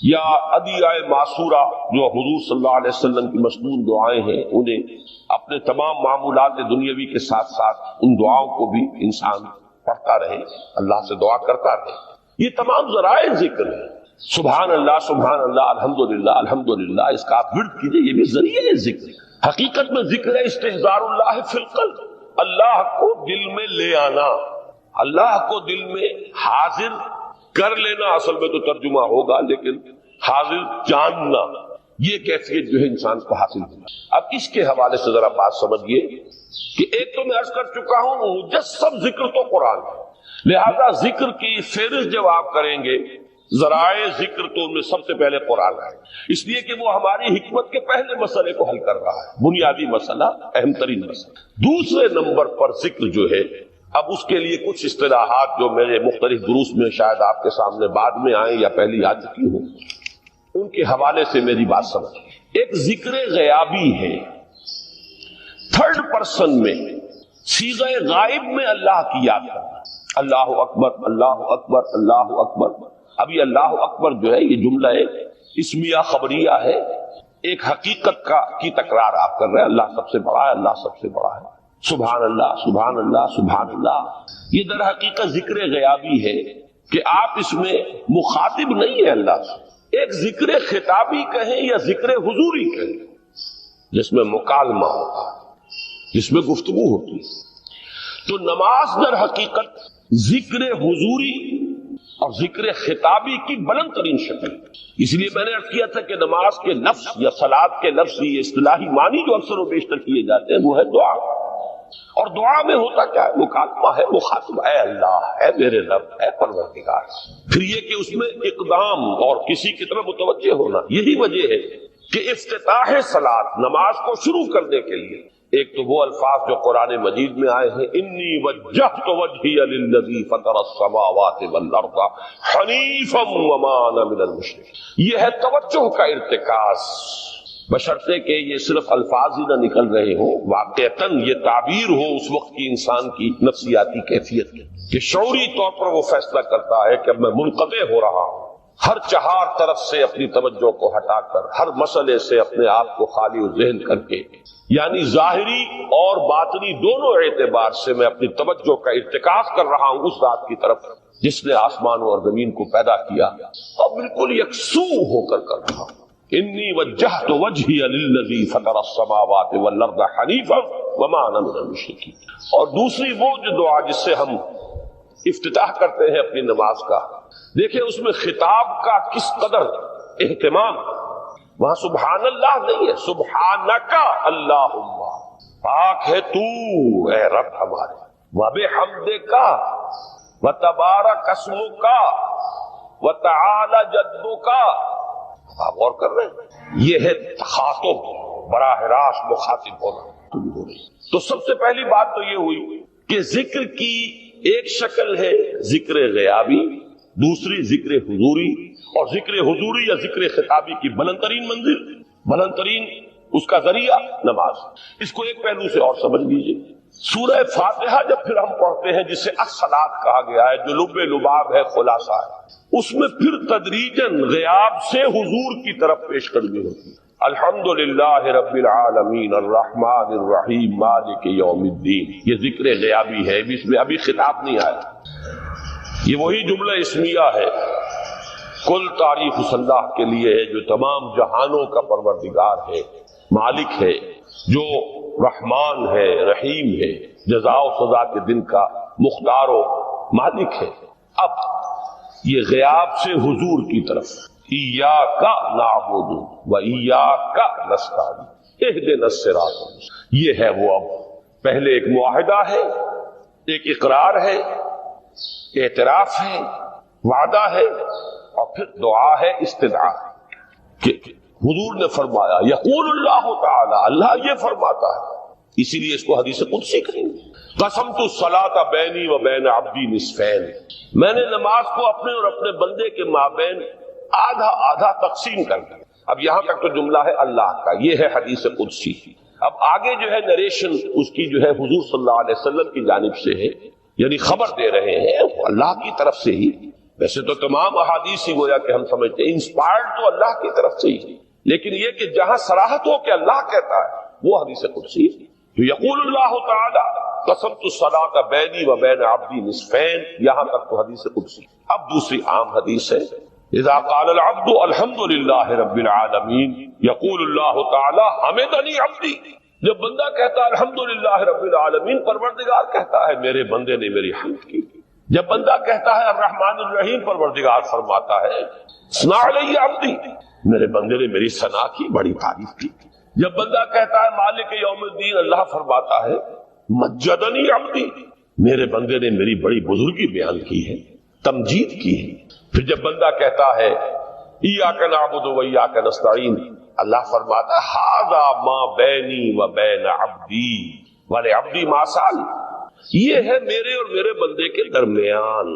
یا ادعیہ معصورہ جو حضور صلی اللہ علیہ وسلم کی مسنون دعائیں ہیں، انہیں اپنے تمام معمولات دنیاوی کے ساتھ ساتھ ان دعاؤں کو بھی انسان پڑھتا رہے، اللہ سے دعا کرتا رہے، یہ تمام ذرائع ذکر ہیں۔ سبحان اللہ الحمدللہ الحمدللہ، اس کا آپ ورد کیجئے، یہ بھی ذریعہ ذکر ہے۔ حقیقت میں ذکر ہے استحضار اللہ فی القلب، اللہ کو دل میں لے آنا، اللہ کو دل میں حاضر کر لینا اصل میں تو ترجمہ ہوگا، لیکن حاضر جاننا یہ کیفیت جو ہے انسان کو حاصل ہوگا۔ اب اس کے حوالے سے ذرا بات سمجھیے کہ ایک تو میں عرض کر چکا ہوں مجسم ذکر تو قرآن ہے، لہذا ذکر کی فہرست جب آپ کریں گے ذرائع ذکر تو ان میں سب سے پہلے قرآن ہے، اس لیے کہ وہ ہماری حکمت کے پہلے مسئلے کو حل کر رہا ہے، بنیادی مسئلہ، اہم ترین مسئلہ۔ دوسرے نمبر پر ذکر جو ہے، اب اس کے لیے کچھ اصطلاحات جو میرے مختلف دروس میں شاید آپ کے سامنے بعد میں آئیں یا پہلی آ چکی ہوں، ان کے حوالے سے میری بات سمجھ۔ ایک ذکر غیابی ہے، تھرڈ پرسن میں، صیغہ غائب میں اللہ کی یاد کرنا، اللہ اکبر اللہ اکبر اللہ اکبر۔ ابھی اللہ اکبر جو ہے یہ جملہ اسمیہ خبریہ ہے، ایک حقیقت کی تکرار آپ کر رہے ہیں، اللہ سب سے بڑا ہے، اللہ سب سے بڑا ہے، سبحان اللہ سبحان اللہ سبحان اللہ۔ یہ در حقیقت ذکر غیابی ہے کہ آپ اس میں مخاطب نہیں ہے اللہ سے، ایک ذکر خطابی کہیں یا ذکر حضوری کہیں جس میں مکالمہ ہوتا ہے، جس میں گفتگو ہوتی ہے۔ تو نماز در حقیقت ذکر حضوری اور ذکر خطابی کی بلند ترین شکل، اس لیے میں نے عرض کیا تھا کہ نماز کے لفظ یا صلاۃ کے لفظ یہ اصطلاحی معنی جو اکثر و بیشتر کیے جاتے ہیں وہ ہے دعا، اور دعا میں ہوتا کیا ہے؟ مکالمہ ہے، مخاطب ہے، اللہ ہے میرے رب ہے پروردگار۔ پھر یہ کہ اس میں اقدام اور کسی کی طرف متوجہ ہونا، یہی وجہ ہے کہ افتتاح صلاۃ نماز کو شروع کرنے کے لیے ایک تو وہ الفاظ جو قرآن مجید میں آئے ہیں، انی وجہت وجہی للذی فطر السماوات والارض حنیفا وما انا من المشرکین، یہ ہے توجہ کا ارتکاز، بشرطے کہ یہ صرف الفاظ ہی نہ نکل رہے ہوں، واقعتاً یہ تعبیر ہو اس وقت کی انسان کی نفسیاتی کیفیت کی، کہ شعوری طور پر وہ فیصلہ کرتا ہے کہ اب میں منقطع ہو رہا ہوں، ہر چہار طرف سے اپنی توجہ کو ہٹا کر، ہر مسئلے سے اپنے آپ کو خالی ذہن کر کے، یعنی ظاہری اور باطنی دونوں اعتبار سے میں اپنی توجہ کا ارتکاز کر رہا ہوں اس ذات کی طرف جس نے آسمانوں اور زمین کو پیدا کیا، اور بالکل یکسو ہو کر رہا ہوں۔ انی وجہت وجہی للذی فطر السماوات والارض حنیفا وما انا من المشرکین۔ اور دوسری وہ جو دعا جس سے ہم افتتاح کرتے ہیں اپنی نماز کا، دیکھیں اس میں خطاب کا کس قدر اہتمام، وہاں سبحان اللہ نہیں ہے، سبحانک اللہم، پاک ہے تو اے رب ہمارے، وبحمدک وتبارک اسمک وتعالی جدک۔ آپ غور کر رہے ہیں، یہ ہے تخاطب، براہ راست مخاطب ہونا۔ تو سب سے پہلی بات تو یہ ہوئی کہ ذکر کی ایک شکل ہے ذکر غیابی، دوسری ذکر حضوری، اور ذکر حضوری یا ذکر خطابی کی بلند ترین منزل، بلند ترین اس کا ذریعہ نماز۔ اس کو ایک پہلو سے اور سمجھ لیجیے، سورہ فاتحہ جب پھر ہم پڑھتے ہیں جسے الصلاۃ کہا گیا ہے، جو لب لباب ہے، خلاصہ ہے، اس میں پھر تدریجاً غیاب سے حضور کی طرف پیش قدمی ہوتی ہے۔ الحمدللہ رب العالمین الرحمن الرحیم مالک یوم الدین، یہ ذکر غیابی ہے، اس میں ابھی خطاب نہیں آیا، یہ وہی جملہ اسمیہ ہے، کل تعریف اس اللہ کے لیے ہے جو تمام جہانوں کا پروردگار ہے، مالک ہے، جو رحمان ہے، رحیم ہے، جزا و سزا کے دن کا مختار و مالک ہے۔ اب یہ غیاب سے حضور کی طرف، ایاک نعبد و ایاک نستعین اہدنا الصراط المستقیم، یہ ہے وہ۔ اب پہلے ایک معاہدہ ہے، ایک اقرار ہے، اعتراف ہے، وعدہ ہے، اور پھر دعا ہے، استدعا ہے کہ حضور نے فرمایا، یقول اللہ تعالی، اللہ یہ فرماتا ہے، اسی لیے اس کو حدیث قدسی کہیں گے، قسمت الصلاۃ بینی و بین عبدی نصفین، میں نے نماز کو اپنے اور اپنے بندے کے مابین آدھا آدھا تقسیم کر دیا۔ اب یہاں تک تو جملہ ہے اللہ کا، یہ ہے حدیث قدسی۔ اب آگے جو ہے نریشن اس کی جو ہے حضور صلی اللہ علیہ وسلم کی جانب سے ہے، یعنی خبر دے رہے ہیں اللہ کی طرف سے ہی۔ ویسے تو تمام احادیث ہی گویا کہ ہم سمجھتے ہیں انسپائرڈ تو اللہ کی طرف سے ہی، لیکن یہ کہ جہاں صراحت ہو کہ اللہ کہتا ہے وہ حدیث قدسی ہے۔ تو یقول اللہ تعالی قسمت الصلاۃ بینی و بین عبدی نصفین، یہاں تک تو حدیث قدسی۔ اب دوسری عام حدیث ہے، اذا قال العبد الحمد للہ رب العالمین، یقول اللہ تعالی حمدنی عبدی، جب بندہ کہتا ہے الحمدللہ رب العالمین، پروردگار کہتا ہے میرے بندے نے میری حمد کی۔ جب بندہ کہتا ہے الرحمن الرحیم، پروردگار فرماتا ہے ثنا علی عبدی، میرے بندے نے میری ثنا کی، بڑی تعریف کی۔ جب بندہ کہتا ہے مالک یوم الدین، اللہ فرماتا ہے مجدنی عبدی، میرے بندے نے میری بڑی بزرگی بیان کی ہے، تمجید کی ہے۔ پھر جب بندہ کہتا ہے ایاک نعبد و ایاک نستعین، اللہ فرماتا ہے ھذا ما بینی و بین عبدی ولعبدی ما سأل، یہ ہے میرے اور میرے بندے کے درمیان۔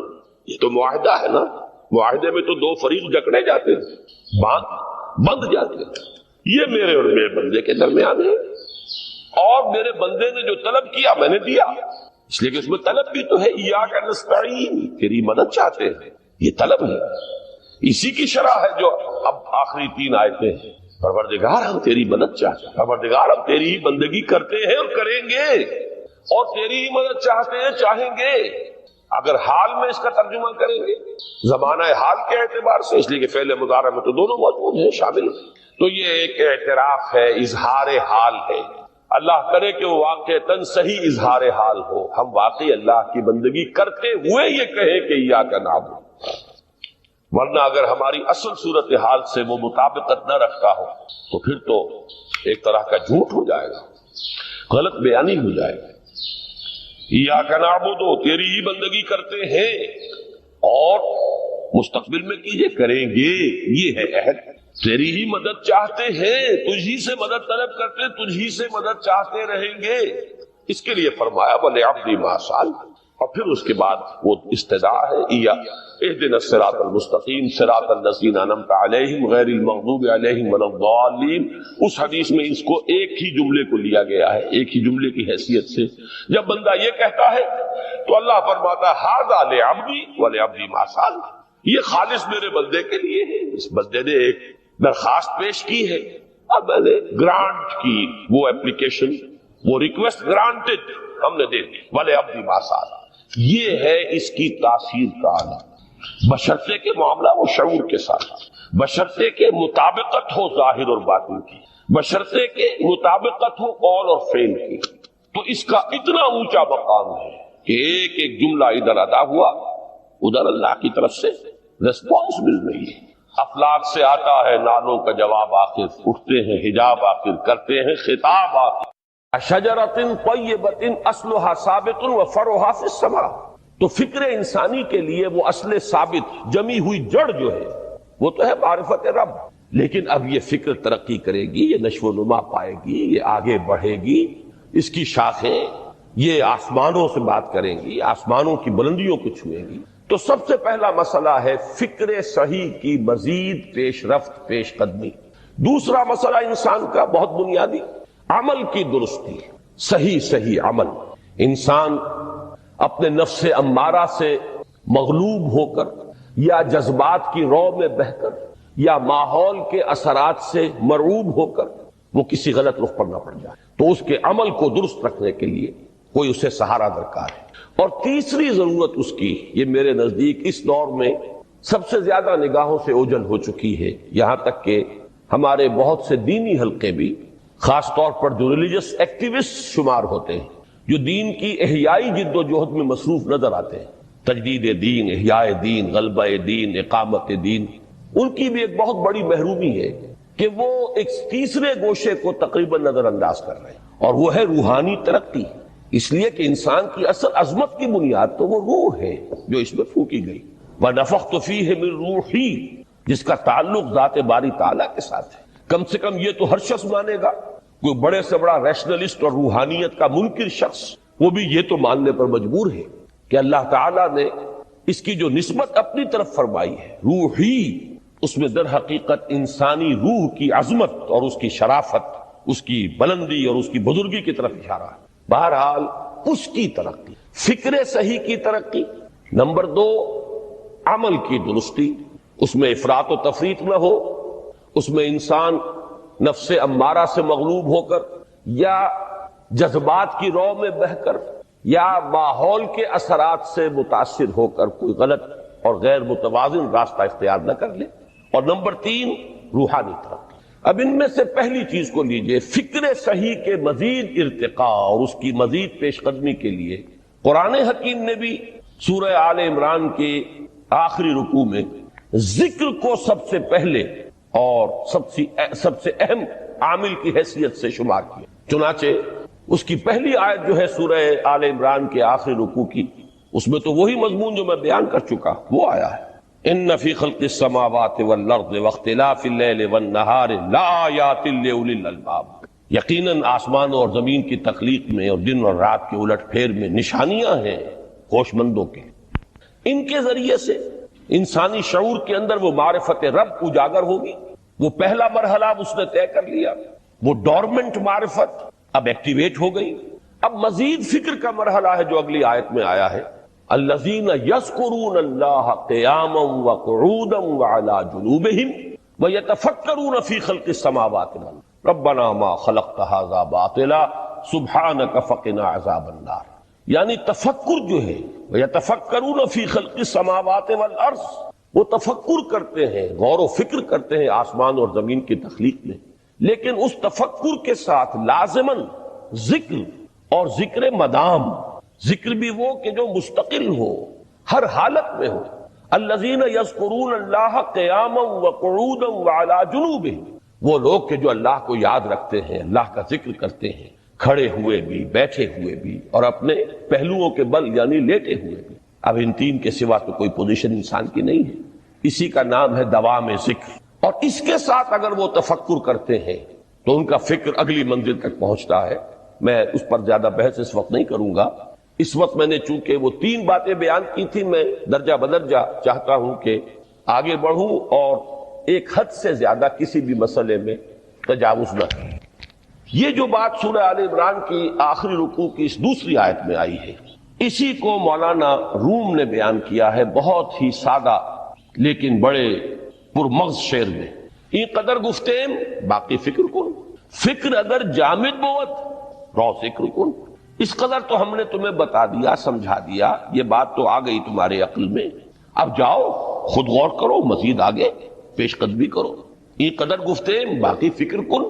یہ تو معاہدہ ہے نا، معاہدے میں تو دو فریق جکڑے جاتے ہیں، بند جاتے ہیں، یہ میرے اور میرے بندے کے درمیان ہے، اور میرے بندے نے جو طلب کیا میں نے دیا، اس لیے کہ اس میں طلب بھی تو ہے، ایاک نستعین، تیری مدد چاہتے ہیں، یہ طلب ہے، اسی کی شرح ہے جو اب آخری 3 آیتیں ہیں۔ پروردگار ہم تیری مدد چاہتے ہیں، پروردگار ہم تیری ہی بندگی کرتے ہیں اور کریں گے، اور تیری ہی مدد چاہتے ہیں، چاہیں گے۔ اگر حال میں اس کا ترجمہ کریں گے زمانہ حال کے اعتبار سے، اس لیے کہ فعل مضارع میں تو دونوں موجود ہیں، شامل ہیں، تو یہ ایک اعتراف ہے، اظہار حال ہے۔ اللہ کرے کہ وہ واقعتاً صحیح اظہار حال ہو، ہم واقعی اللہ کی بندگی کرتے ہوئے یہ کہیں کہ ایاک نعبد، ورنہ اگر ہماری اصل صورتحال سے وہ مطابقت نہ رکھتا ہو تو پھر تو ایک طرح کا جھوٹ ہو جائے گا، غلط بیانی ہو جائے گا۔ ایاک نعبد، تیری ہی بندگی کرتے ہیں اور مستقبل میں کیجئے، کریں گے، یہ ہے عہد۔ تیری ہی مدد چاہتے ہیں، تجھی سے مدد طلب کرتے، تجھی سے مدد چاہتے رہیں گے، اس کے لیے فرمایا وَلِعَبْدِ مَا سَأَلَ، اور پھر اس کے بعد وہ استدعا ہے اهدنا الصراط المستقیم صراط الذین انعمت علیہم غیر المغضوب علیہم ولا الضالین۔ اس حدیث میں اس کو ایک ہی جملے کو لیا گیا ہے، ایک ہی جملے کی حیثیت سے۔ جب بندہ یہ کہتا ہے تو اللہ فرماتا ہے ھذا لعبدی ولعبدی ما سأل، یہ خالص میرے بندے کے لیے ہے۔ اس بندے نے ایک درخواست پیش کی ہے، اب میں نے گرانٹ کی وہ اپلیکیشن، وہ ریکویسٹ گرانٹڈ ہم نے دے دی، ولعبدی ما سأل۔ یہ ہے اس کی تاثیر کا عالم، بشرطے کے معاملہ وہ شعور کے ساتھ، بشرطے کے مطابقت ہو ظاہر اور باطن کی، بشرطے کے مطابقت ہو قول اور فعل کی۔ تو اس کا اتنا اونچا مقام ہے کہ ایک ایک جملہ ادھر ادا ہوا، ادھر اللہ کی طرف سے ریسپانس مل رہی ہے۔ افلاک سے آتا ہے نالوں کا جواب آخر، اٹھتے ہیں حجاب آخر، کرتے ہیں خطاب آخر، شجرۃ طیبۃ اصلها ثابت وفرعها فی السماء۔ تو فکر انسانی کے لیے وہ اصل ثابت جمی ہوئی جڑ جو ہے وہ تو ہے معرفت رب، لیکن اب یہ فکر ترقی کرے گی، یہ نشو و نما پائے گی، یہ آگے بڑھے گی، اس کی شاخیں یہ آسمانوں سے بات کریں گی، آسمانوں کی بلندیوں کو چھوئیں گی۔ تو سب سے پہلا مسئلہ ہے فکر صحیح کی مزید پیش رفت، پیش قدمی۔ دوسرا مسئلہ انسان کا بہت بنیادی، عمل کی درستی، صحیح عمل۔ انسان اپنے نفس امارہ سے مغلوب ہو کر یا جذبات کی رو میں بہہ کر یا ماحول کے اثرات سے مرعوب ہو کر وہ کسی غلط رخ پر نہ پڑ جائے، تو اس کے عمل کو درست رکھنے کے لیے کوئی اسے سہارا درکار ہے۔ اور تیسری ضرورت اس کی، یہ میرے نزدیک اس دور میں سب سے زیادہ نگاہوں سے اوجھل ہو چکی ہے، یہاں تک کہ ہمارے بہت سے دینی حلقے بھی، خاص طور پر جو ریلیجس ایکٹیوسٹ شمار ہوتے ہیں، جو دین کی احیائی جد و جہد میں مصروف نظر آتے ہیں، تجدید دین، احیاء دین، غلبہ دین، اقامت دین، ان کی بھی ایک بہت بڑی محرومی ہے کہ وہ ایک تیسرے گوشے کو تقریباً نظر انداز کر رہے ہیں، اور وہ ہے روحانی ترقی۔ اس لیے کہ انسان کی اصل عظمت کی بنیاد تو وہ روح ہے جو اس میں پھونکی گئی، وَنَفَخْتُ فِيهِ مِن رُوحِي، جس کا تعلق ذات باری تعالیٰ کے ساتھ ہے۔ کم سے کم یہ تو ہر شخص مانے گا، کوئی بڑے سے بڑا ریشنلسٹ اور روحانیت کا منکر شخص وہ بھی یہ تو ماننے پر مجبور ہے کہ اللہ تعالیٰ نے اس کی جو نسبت اپنی طرف فرمائی ہے روحی، اس میں در حقیقت انسانی روح کی عظمت اور اس کی شرافت، اس کی بلندی اور اس کی بزرگی کی طرف اشارہ ہے۔ بہرحال اس کی ترقی، فکر صحیح کی ترقی۔ نمبر 2، عمل کی درستی، اس میں افراط و تفریط نہ ہو، اس میں انسان نفس امارہ سے مغلوب ہو کر یا جذبات کی رو میں بہہ کر یا ماحول کے اثرات سے متاثر ہو کر کوئی غلط اور غیر متوازن راستہ اختیار نہ کر لے۔ اور نمبر 3، روحانی ترقی۔ اب ان میں سے پہلی چیز کو لیجئے، فکر صحیح کے مزید ارتقاء اور اس کی مزید پیش قدمی کے لیے قرآن حکیم نے بھی سورہ آل عمران کے آخری رکوع میں ذکر کو سب سے پہلے اور سب سے اہم عامل کی حیثیت سے شمار کیا۔ چنانچہ اس کی پہلی آیت جو ہے سورہ آل عمران کے آخری رکوع کی، اس میں تو وہی مضمون جو میں بیان کر چکا وہ آیا ہے، ان فی خلق السماوات والارض واختلاف اللیل والنہار لآیات لأولی الالباب، یقیناً آسمان اور زمین کی تخلیق میں اور دن اور رات کے الٹ پھیر میں نشانیاں ہیں ہوش مندوں کے۔ ان کے ذریعے سے انسانی شعور کے اندر وہ معرفت رب اجاگر ہوگی۔ وہ پہلا مرحلہ اب اس نے طے کر لیا، وہ ڈورمنٹ معرفت اب ایکٹیویٹ ہو گئی۔ اب مزید فکر کا مرحلہ ہے جو اگلی آیت میں آیا ہے، الذین یذکرون اللہ قیاما وقعودا وعلی جنوبہم ویتفکرون فی خلق السماوات والارض ربنا ما خلقت ھذا باطلا سبحانک فقنا عذاب النار۔ یعنی تفکر جو ہے ویتفکرون فی خلق السماوات والارض، وہ تفکر کرتے ہیں، غور و فکر کرتے ہیں آسمان اور زمین کی تخلیق میں، لیکن اس تفکر کے ساتھ لازماً ذکر اور ذکر مدام، ذکر بھی وہ کہ جو مستقل ہو، ہر حالت میں ہو۔ الذین یذکرون اللہ قیاما وقعودا وعلی جنوبہم، وہ لوگ کہ جو اللہ کو یاد رکھتے ہیں، اللہ کا ذکر کرتے ہیں، کھڑے ہوئے بھی، بیٹھے ہوئے بھی، اور اپنے پہلوؤں کے بل یعنی لیٹے ہوئے بھی۔ اب ان تین کے سوا تو کوئی پوزیشن انسان کی نہیں ہے، اسی کا نام ہے دوام ذکر۔ اور اس کے ساتھ اگر وہ تفکر کرتے ہیں تو ان کا فکر اگلی منزل تک پہنچتا ہے۔ میں اس پر زیادہ بحث اس وقت نہیں کروں گا، اس وقت میں نے چونکہ وہ تین باتیں بیان کی تھی، میں درجہ بدرجہ چاہتا ہوں کہ آگے بڑھوں اور ایک حد سے زیادہ کسی بھی مسئلے میں تجاوز نہ کروں۔ یہ جو بات سورہ آل عمران کی آخری رکوع کی اس دوسری آیت میں آئی ہے، اسی کو مولانا روم نے بیان کیا ہے بہت ہی سادہ لیکن بڑے پرمغز شعر میں۔ این قدر گفتیم باقی فکر کن، فکر اگر جامد بود رو ذکر کن۔ اس قدر تو ہم نے تمہیں بتا دیا، سمجھا دیا، یہ بات تو آ گئی تمہارے عقل میں، اب جاؤ خود غور کرو، مزید آگے پیش قدمی کرو۔ این قدر گفتیم باقی فکر کن،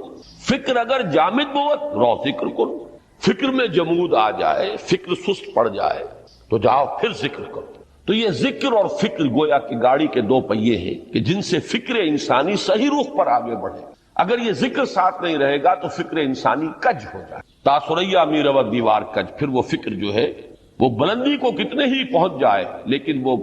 فکر اگر جامد بود رو ذکر کن۔ فکر میں جمود آ جائے، فکر سست پڑ جائے تو جاؤ پھر ذکر کرو۔ تو یہ ذکر اور فکر گویا کہ گاڑی کے دو پہیے ہیں کہ جن سے فکر انسانی صحیح رخ پر آگے بڑھے۔ اگر یہ ذکر ساتھ نہیں رہے گا تو فکر انسانی کج ہو جائے، تاثریا میر و دیوار کج۔ پھر وہ فکر جو ہے وہ بلندی کو کتنے ہی پہنچ جائے لیکن وہ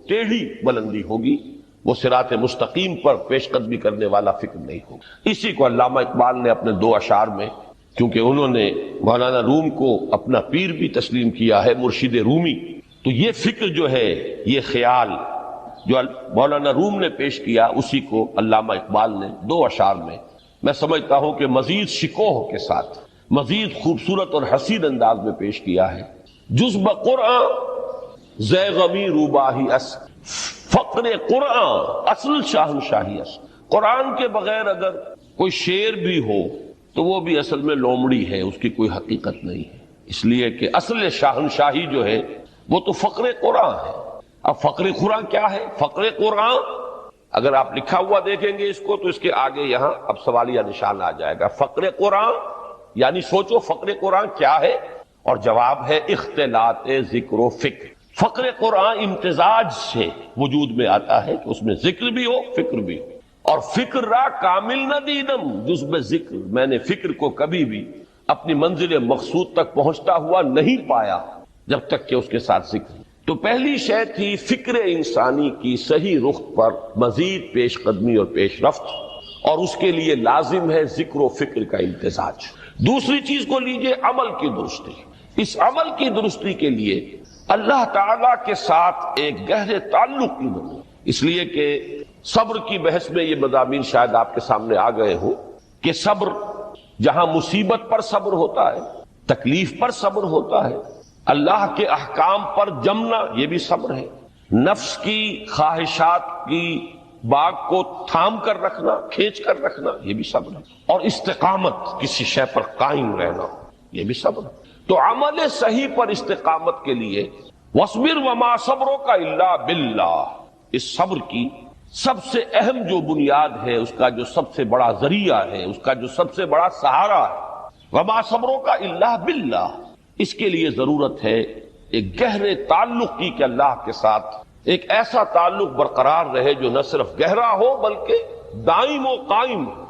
ٹیڑھی بلندی ہوگی، وہ صراط مستقیم پر پیش قدمی کرنے والا فکر نہیں ہوگا۔ اسی کو علامہ اقبال نے اپنے دو اشعار میں، کیونکہ انہوں نے مولانا روم کو اپنا پیر بھی تسلیم کیا ہے، مرشد رومی، تو یہ فکر جو ہے، یہ خیال جو مولانا روم نے پیش کیا، اسی کو علامہ اقبال نے دو اشعار میں میں سمجھتا ہوں کہ مزید شکوہ کے ساتھ، مزید خوبصورت اور حسین انداز میں پیش کیا ہے۔ جز بقرآن زے غمی روباہی اس، فقر قرآن اصل شاہنشاہی اس۔ قرآن کے بغیر اگر کوئی شعر بھی ہو تو وہ بھی اصل میں لومڑی ہے، اس کی کوئی حقیقت نہیں ہے، اس لیے کہ اصل شاہنشاہی جو ہے وہ تو فقر قرآن ہے۔ اب فقر قرآن کیا ہے؟ فقر قرآن اگر آپ لکھا ہوا دیکھیں گے اس کو تو اس کے آگے یہاں اب سوالیہ نشان آ جائے گا۔ فقر قرآن یعنی سوچو فقر قرآن کیا ہے، اور جواب ہے اختلاط ذکر و فکر۔ فقر قرآن امتزاج سے وجود میں آتا ہے کہ اس میں ذکر بھی ہو فکر بھی ہو، اور فکر را کامل نہ دیدم جز بے ذکر، میں نے فکر کو کبھی بھی اپنی منزل مقصود تک پہنچتا ہوا نہیں پایا جب تک کہ اس کے ساتھ ذکر۔ تو پہلی شے تھی فکر انسانی کی صحیح رخ پر مزید پیش قدمی اور پیش رفت، اور اس کے لیے لازم ہے ذکر و فکر کا امتزاج۔ دوسری چیز کو لیجئے عمل کی درستی۔ اس عمل کی درستی کے لیے اللہ تعالی کے ساتھ ایک گہرے تعلق کی ضرورت، اس لیے کہ صبر کی بحث میں یہ مضامین شاید آپ کے سامنے آ گئے ہو کہ صبر جہاں مصیبت پر صبر ہوتا ہے، تکلیف پر صبر ہوتا ہے، اللہ کے احکام پر جمنا یہ بھی صبر ہے، نفس کی خواہشات کی باغ کو تھام کر رکھنا، کھینچ کر رکھنا یہ بھی صبر ہے، اور استقامت کسی شے پر قائم رہنا یہ بھی صبر ہے۔ تو عمل صحیح پر استقامت کے لیے وَاصْبِرْ وَمَا صَبْرُكَ إِلَّا بِاللَّهِ، اس صبر کی سب سے اہم جو بنیاد ہے، اس کا جو سب سے بڑا ذریعہ ہے، اس کا جو سب سے بڑا سہارا ہے، وما صبروں کا اللہ باللہ، اس کے لیے ضرورت ہے ایک گہرے تعلق کی کہ اللہ کے ساتھ ایک ایسا تعلق برقرار رہے جو نہ صرف گہرا ہو بلکہ دائم و قائم ہو۔